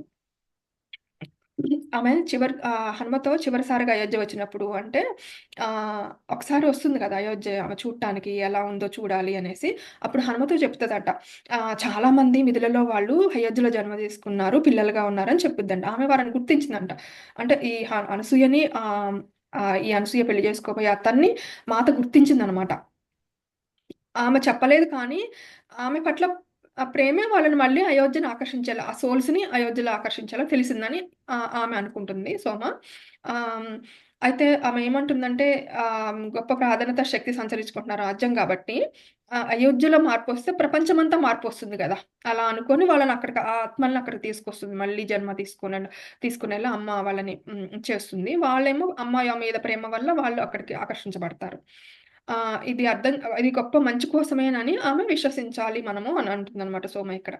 ఆమె హనుమతో చివరిసారిగా అయోధ్య వచ్చినప్పుడు అంటే ఆహ్, ఒకసారి వస్తుంది కదా! అయోధ్య ఆమె చూడటానికి ఎలా ఉందో చూడాలి అనేసి. అప్పుడు హనుమతో చెప్తదట. చాలామంది మిథిలలో వాళ్ళు అయోధ్యలో జన్మ తీసుకున్నారు. పిల్లలుగా ఉన్నారని చెప్పిద్దంట. ఆమె వారిని గుర్తించిందంట. అంటే అనసూయని ఈ అనసూయ పెళ్లి చేసుకోబోయే అతన్ని మాత గుర్తించిందనమాట. ఆమె చెప్పలేదు కానీ, ఆమె పట్ల ప్రేమే వాళ్ళని మళ్ళీ అయోధ్యను ఆకర్షించేలా, ఆ సోల్స్‌ని అయోధ్యలో ఆకర్షించేలా తెలిసిందని ఆమె అనుకుంటుంది సోమ. ఆహ్, అయితే ఆమె ఏమంటుందంటే గొప్ప ప్రాధాన్యత, శక్తి సంతరించుకుంటున్న రాజ్యం గాబట్టి అయోధ్యలో మార్పొస్తే ప్రపంచమంతా మార్పొస్తుంది గదా! అలా అనుకోని వాళ్ళని అక్కడికి ఆ ఆత్మల్ని అక్కడికి తీసుకొస్తుంది. మళ్ళీ జన్మ తీసుకునేలా అమ్మ వాళ్ళని చేస్తుంది. వాళ్ళేమో అమ్మ మీద ప్రేమ వల్ల వాళ్ళు అక్కడికి ఆకర్షించబడతారు. ఇది గొప్ప మంచి కోసమేనని ఆమె విశ్వసించాలి మనము అని అంటుందనమాట సోమ ఇక్కడ.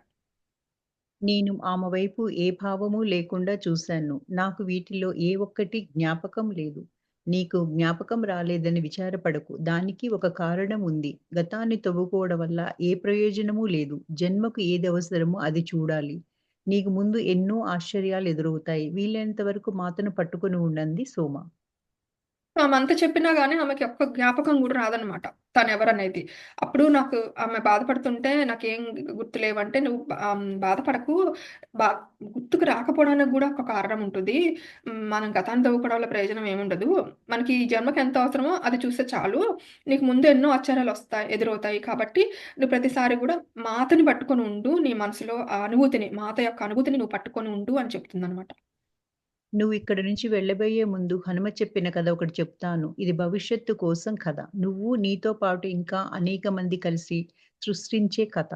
నేను ఆమె వైపు ఏ భావము లేకుండా చూశాను. నాకు వీటిలో ఏ ఒక్కటి జ్ఞాపకం లేదు. నీకు జ్ఞాపకం రాలేదని విచారపడకు. దానికి ఒక కారణం ఉంది. గతాన్ని తవ్వుకోవడం వల్ల ఏ ప్రయోజనమూ లేదు. జన్మకు ఏది అవసరమో అది చూడాలి. నీకు ముందు ఎన్నో ఆశ్చర్యాలు ఎదురవుతాయి. వీలైనంత వరకు మాతను పట్టుకొని ఉండంది సోమ. ఆమంత చెప్పినా గాని ఆమెకి ఒక్క జ్ఞాపకం గూడా రాదనమాట. తనెవరనేది. అప్పుడు నాకు ఆమె బాధపడుతుంటే నాకేం గుర్తులేవంటే, "నువ్వు బాధపడకు. బా గుర్తుకు రాకపోవడానికి గూడా ఒక కారణం ఉంటది. మనం గతాన్ని తవ్వుకోవడం వల్ల ప్రయోజనం ఏముండదు. మనకి ఈ జన్మకి ఎంత అవసరమో అది చూస్తే చాలు. నీకు ముందు ఎన్నో ఎదురవుతాయి. కాబట్టి నువ్వు ప్రతిసారి గూడా మాతని పట్టుకొని ఉండు. నీ మనసులో ఆ అనుభూతిని, మాత యొక్క అనుభూతిని నువ్వు పట్టుకొని ఉండు" అని చెప్తుందనమాట. నువ్వు ఇక్కడి నుంచి వెళ్ళబోయే ముందు హనుమ చెప్పిన కథ ఒకటి చెప్తాను. ఇది భవిష్యత్తు కోసం కథ. నువ్వు నీతో పాటు ఇంకా అనేక మంది కలిసి సృష్టించే కథ.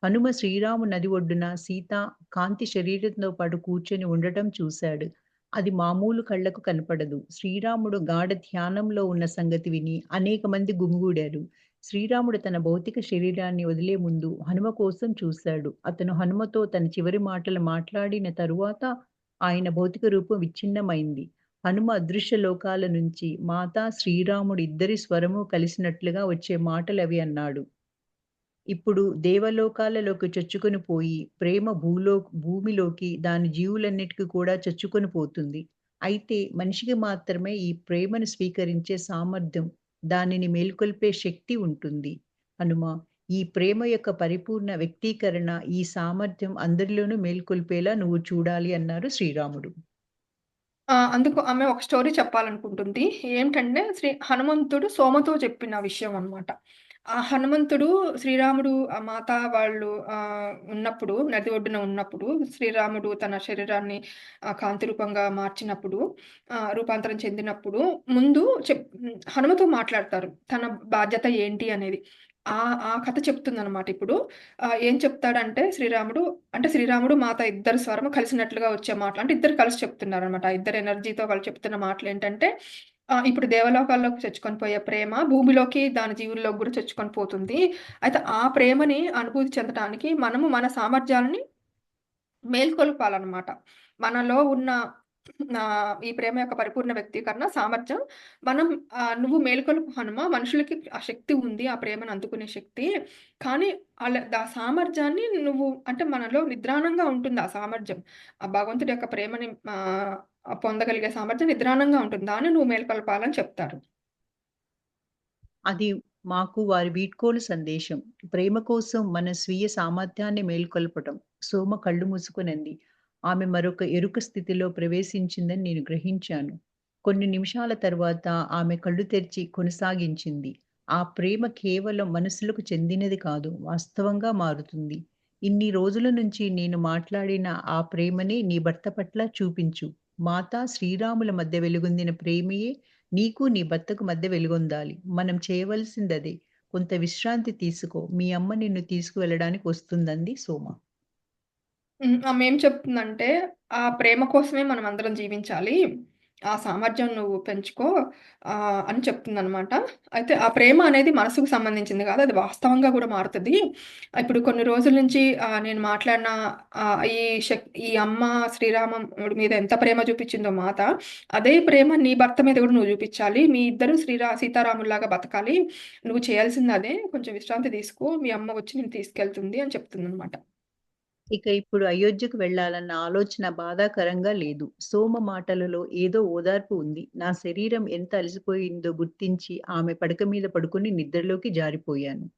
హనుమ శ్రీరాము నది ఒడ్డున సీత కాంతి శరీరంతో పాటు కూర్చొని ఉండటం చూశాడు. అది మామూలు కళ్ళకు కనపడదు. శ్రీరాముడు గాఢ ధ్యానంలో ఉన్న సంగతి విని అనేక మంది గుమిగూడారు. శ్రీరాముడు తన భౌతిక శరీరాన్ని వదిలే ముందు హనుమ కోసం చూశాడు. అతను హనుమతో తన చివరి మాటలు మాట్లాడిన తరువాత ఆయన భౌతిక రూపం విచ్ఛిన్నమైంది. హనుమ అదృశ్య లోకాల నుంచి మాత, శ్రీరాముడు ఇద్దరి స్వరము కలిసినట్లుగా వచ్చే మాటలవి అన్నాడు. ఇప్పుడు దేవలోకాలలోకి చొచ్చుకొని పోయి ప్రేమ భూమిలోకి దాని జీవులన్నిటికి కూడా చొచ్చుకొని పోతుంది. అయితే మనిషికి మాత్రమే ఈ ప్రేమను స్వీకరించే సామర్థ్యం, దానిని మేల్కొల్పే శక్తి ఉంటుంది. హనుమ, ఈ ప్రేమ యొక్క పరిపూర్ణ వ్యక్తీకరణ, ఈ సామర్థ్యం అందరిలోనూ మేల్కొల్పేలా నువ్వు చూడాలి అన్నారు శ్రీరాముడు. అందుకు ఆమె ఒక స్టోరీ చెప్పాలనుకుంటుంది. ఏంటంటే హనుమంతుడు సోమతో చెప్పిన విషయం అన్నమాట. ఆ హనుమంతుడు శ్రీరాముడు మాత వాళ్ళు ఉన్నప్పుడు నది ఒడ్డున ఉన్నప్పుడు శ్రీరాముడు తన శరీరాన్ని కాంతి రూపంగా మార్చినప్పుడు రూపాంతరం చెందినప్పుడు ముందు హనుమతో మాట్లాడతారు. తన బాధ్యత ఏంటి అనేది. ఆ ఆ కథ చెప్తుందన్నమాట ఇప్పుడు. ఏం చెప్తాడంటే శ్రీరాముడు, మాత ఇద్దరి స్వరము కలిసినట్లుగా వచ్చే మాటలు. అంటే ఇద్దరు కలిసి చెప్తున్నారనమాట. ఆ ఇద్దరు ఎనర్జీతో వాళ్ళు చెప్తున్న మాటలేంటంటే, ఇప్పుడు దేవలోకాల్లోకి చొచ్చుకొని పోయే ప్రేమ భూమిలోకి దాని జీవుల్లోకి గూడా చొచ్చుకొని పోతుంది. అయితే ఆ ప్రేమని అనుభూతి చెందటానికి మనము మన సామర్థ్యాలని మేల్కొల్పాలనమాట. మనలో ఉన్న ఈ ప్రేమ యొక్క పరిపూర్ణ వ్యక్తీకరణ, సామర్థ్యం మనం నువ్వు మేలుకొలుపు హనుమ. మనుషులకి ఆ శక్తి ఉంది. ఆ ప్రేమను అందుకునే శక్తి. కానీ ఆ సామర్థ్యాన్ని నువ్వు అంటే మనలో నిద్రాణంగా ఉంటుంది ఆ సామర్థ్యం. ఆ భగవంతుడి యొక్క ప్రేమని పొందగలిగే సామర్థ్యం నిద్రాణంగా ఉంటుంది. దాన్ని నువ్వు మేల్కొల్పాలని చెప్తారు. అది మాకు వారి వీడ్కోలు సందేశం. ప్రేమ కోసం మన స్వీయ సామర్థ్యాన్ని మేల్కొల్పటం. సోమ కళ్ళు మూసుకొనంది. ఆమె మరొక ఎరుక స్థితిలో ప్రవేశించిందని నేను గ్రహించాను. కొన్ని నిమిషాల తర్వాత ఆమె కళ్ళు తెరిచి కొనసాగించింది. ఆ ప్రేమ కేవలం మనసులకు చెందినది కాదు, వాస్తవంగా మారుతుంది. ఇన్ని రోజుల నుంచి నేను మాట్లాడిన ఆ ప్రేమనే నీ భర్త పట్ల చూపించు. మాతా శ్రీరాముల మధ్య వెలుగొందిన ప్రేమయే నీకు నీ భర్తకు మధ్య వెలుగొందాలి. మనం చేయవలసిందదే. కొంత విశ్రాంతి తీసుకో. మీ అమ్మ నిన్ను తీసుకువెళ్ళడానికి వస్తుందంది సోమ. ఆమేం చెప్తుందంటే, ఆ ప్రేమ కోసమే మనమందరం జీవించాలి. ఆ సామర్థ్యం నువ్వు పెంచుకో అని చెప్తుందనమాట. అయితే ఆ ప్రేమ అనేది మనసుకు సంబంధించింది కాదు. అది వాస్తవంగా గూడా మారుతది. ఇప్పుడు కొన్ని రోజుల నుంచి నేను మాట్లాడిన ఈ ఈ అమ్మ శ్రీరాముడి మీద ఎంత ప్రేమ చూపిచ్చిందో మాత, అదే ప్రేమ నీ భర్త మీద గూడా నువ్వు చూపిచ్చాలి. మీ ఇద్దరు సీతారాముల్లాగా బతకాలి. నువ్వు చేయాల్సింది అదే. కొంచెం విశ్రాంతి తీసుకో. మీ అమ్మ వచ్చి నిన్ను తీసుకెళ్తుంది అని చెప్తుందనమాట. ఇక ఇప్పుడు అయోధ్యకు వెళ్ళాలన్న ఆలోచన బాధాకరంగా లేదు. సోమ మాటలలో ఏదో ఓదార్పు ఉంది. నా శరీరం ఎంత అలసిపోయిందో గుర్తించి ఆమె పడక మీద పడుకొని నిద్రలోకి జారిపోయాను.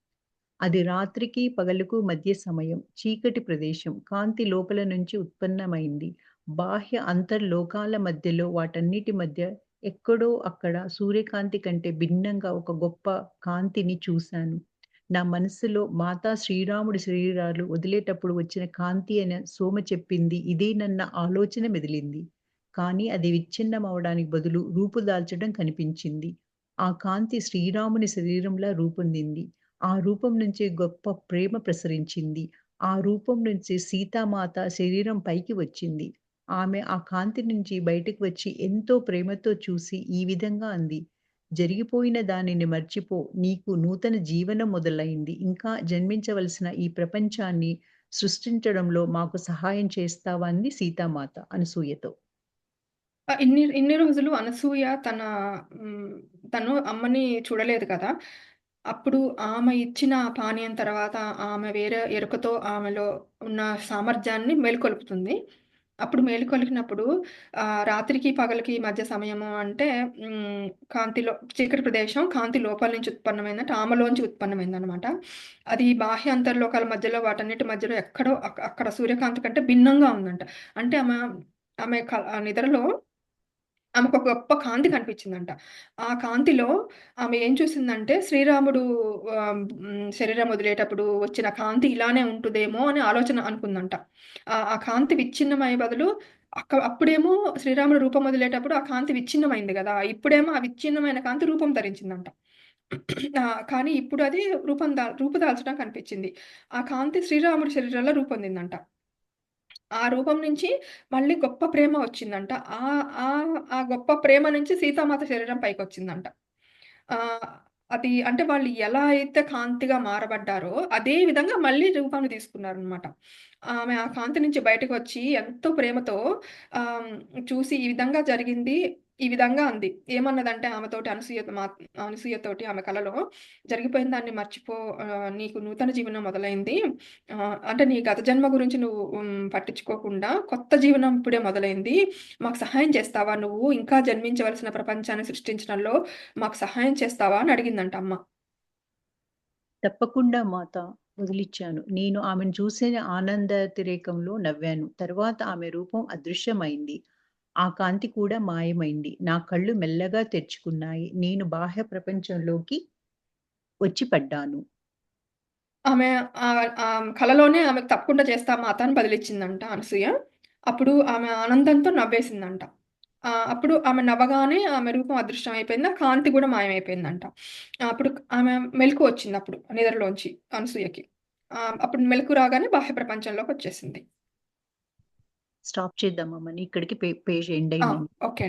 అది రాత్రికి, పగలుకు మధ్య సమయం. చీకటి ప్రదేశం. కాంతి లోపల నుంచి ఉత్పన్నమైంది. బాహ్య అంతర్లోకాల మధ్యలో వాటన్నిటి మధ్య ఎక్కడో అక్కడ సూర్యకాంతి కంటే భిన్నంగా ఒక గొప్ప కాంతిని చూశాను. నా మనస్సులో మాతా శ్రీరాముడి శరీరాలు వదిలేటప్పుడు వచ్చిన కాంతి అని సోమ చెప్పింది ఇదేనన్న ఆలోచన మెదిలింది. కానీ అది విచ్ఛిన్నమవడానికి బదులు రూపుదాల్చడం కనిపించింది. ఆ కాంతి శ్రీరాముని శరీరంలా రూపొందింది. ఆ రూపం నుంచి గొప్ప ప్రేమ ప్రసరించింది. ఆ రూపం నుంచి సీతామాత శరీరం పైకి వచ్చింది. ఆమె ఆ కాంతి నుంచి బయటకు వచ్చి ఎంతో ప్రేమతో చూసి ఈ విధంగా అంది. జరిగిపోయిన దానిని మర్చిపో. నీకు నూతన జీవనం మొదలైంది. ఇంకా జన్మించవలసిన ఈ ప్రపంచాన్ని సృష్టించడంలో మాకు సహాయం చేస్తావా అంది సీతామాత అనసూయతో. ఇన్ని ఇన్ని రోజులు అనసూయ హ్మ్, తను అమ్మని చూడలేదు కదా! అప్పుడు ఆమె ఇచ్చిన ఆ పానీయం తర్వాత ఆమె వేరే ఎరుకతో ఆమెలో ఉన్న సామర్థ్యాన్ని మేలుకొలుపుతుంది. అప్పుడు మేలుకొలిపినప్పుడు రాత్రికి, పగలుకి మధ్య సమయము అంటే హ్మ్, కాంతిలో చీకటి ప్రదేశం కాంతి లోపల నుంచి ఉత్పన్నమైందంటే ఆమెలోంచి ఉత్పన్నమైందనమాట. అది బాహ్య అంతర్లోకాల మధ్యలో వాటన్నిటి మధ్యలో ఎక్కడో అక్కడ సూర్యకాంతి కంటే భిన్నంగా ఉందంట. అంటే ఆమె నిద్రలో ఆమెకొక గొప్ప కాంతి కనిపించిందంట. ఆ కాంతిలో ఆమె ఏం చూసిందంటే శ్రీరాముడు శరీరం వదిలేటప్పుడు వచ్చిన కాంతి ఇలానే ఉంటదేమో అని ఆలోచన అనుకుందంట. ఆ కాంతి విచ్ఛిన్నమయ్యే బదులు అప్పుడేమో శ్రీరాముడు రూపం వదిలేటప్పుడు ఆ కాంతి విచ్ఛిన్నమైంది గదా! ఇప్పుడేమో ఆ విచ్ఛిన్నమైన కాంతి రూపం ధరించిందంట. కానీ ఇప్పుడు అది రూపుదాల్చడం కనిపించింది. ఆ కాంతి శ్రీరాముడి శరీరంలో రూపొందిందంట. ఆ రూపం నుంచి మళ్ళీ గొప్ప ప్రేమ వచ్చిందంట. ఆహ్, ఆహ్, ఆ గొప్ప ప్రేమ నుంచి సీతామాత శరీరం పైకొచ్చిందంట. ఆహ్, అది అంటే వాళ్ళు ఎలా అయితే కాంతిగా మారబడ్డారో, అదే విధంగా మళ్ళీ రూపాన్ని తీసుకున్నారనమాట. ఆమె ఆ కాంతి నుంచి బయటకొచ్చి ఎంతో ప్రేమతో ఆహ్, చూసి ఈ విధంగా జరిగింది. ఈ విధంగా అంది. ఏమన్నదంటే ఆమెతోటి అనసూయతోటి ఆమె కలలో జరిగిపోయిన దాన్ని మర్చిపో, నీకు నూతన జీవనం మొదలైంది. అంటే నీ గత జన్మ గురించి నువ్వు పట్టించుకోకుండా కొత్త జీవనం ఇప్పుడే మొదలైంది. మాకు సహాయం చేస్తావా నువ్వు? ఇంకా జన్మించవలసిన ప్రపంచాన్ని సృష్టించడంలో మాకు సహాయం చేస్తావా? అని అడిగిందంట అమ్మ. తప్పకుండా మాత వదిలిచ్చాను. నేను ఆమెను చూసిన ఆనందాతిరేకంలో నవ్వాను. తరువాత ఆమె రూపం అదృశ్యమైంది. ఆ కాంతి కూడా మాయమైంది. నా కళ్ళు మెల్లగా తెరుచుకున్నాయి. నేను బాహ్య ప్రపంచంలోకి వచ్చి పడ్డాను. ఆమె కలలోనే ఆమెకు తప్పకుండా చేస్తా మాత అని బదులిచ్చిందంట అనసూయ. అప్పుడు ఆమె ఆనందంతో నవ్వేసిందంట. అప్పుడు ఆమె నవ్వగానే ఆమె రూపం అదృశ్యమైపోయింది. ఆ కాంతి గూడా మాయమైపోయిందంట. అప్పుడు ఆమె మెలుకువ వచ్చిందప్పుడు నిద్రలోంచి అనసూయకి. అప్పుడు మెలుకువ రాగానే బాహ్య ప్రపంచంలోకొచ్చేసింది. స్టాప్ చేద్దామా మని ఇక్కడికి పేజ్ ఎండ్ ఆ! అయిందండి. ఓకే.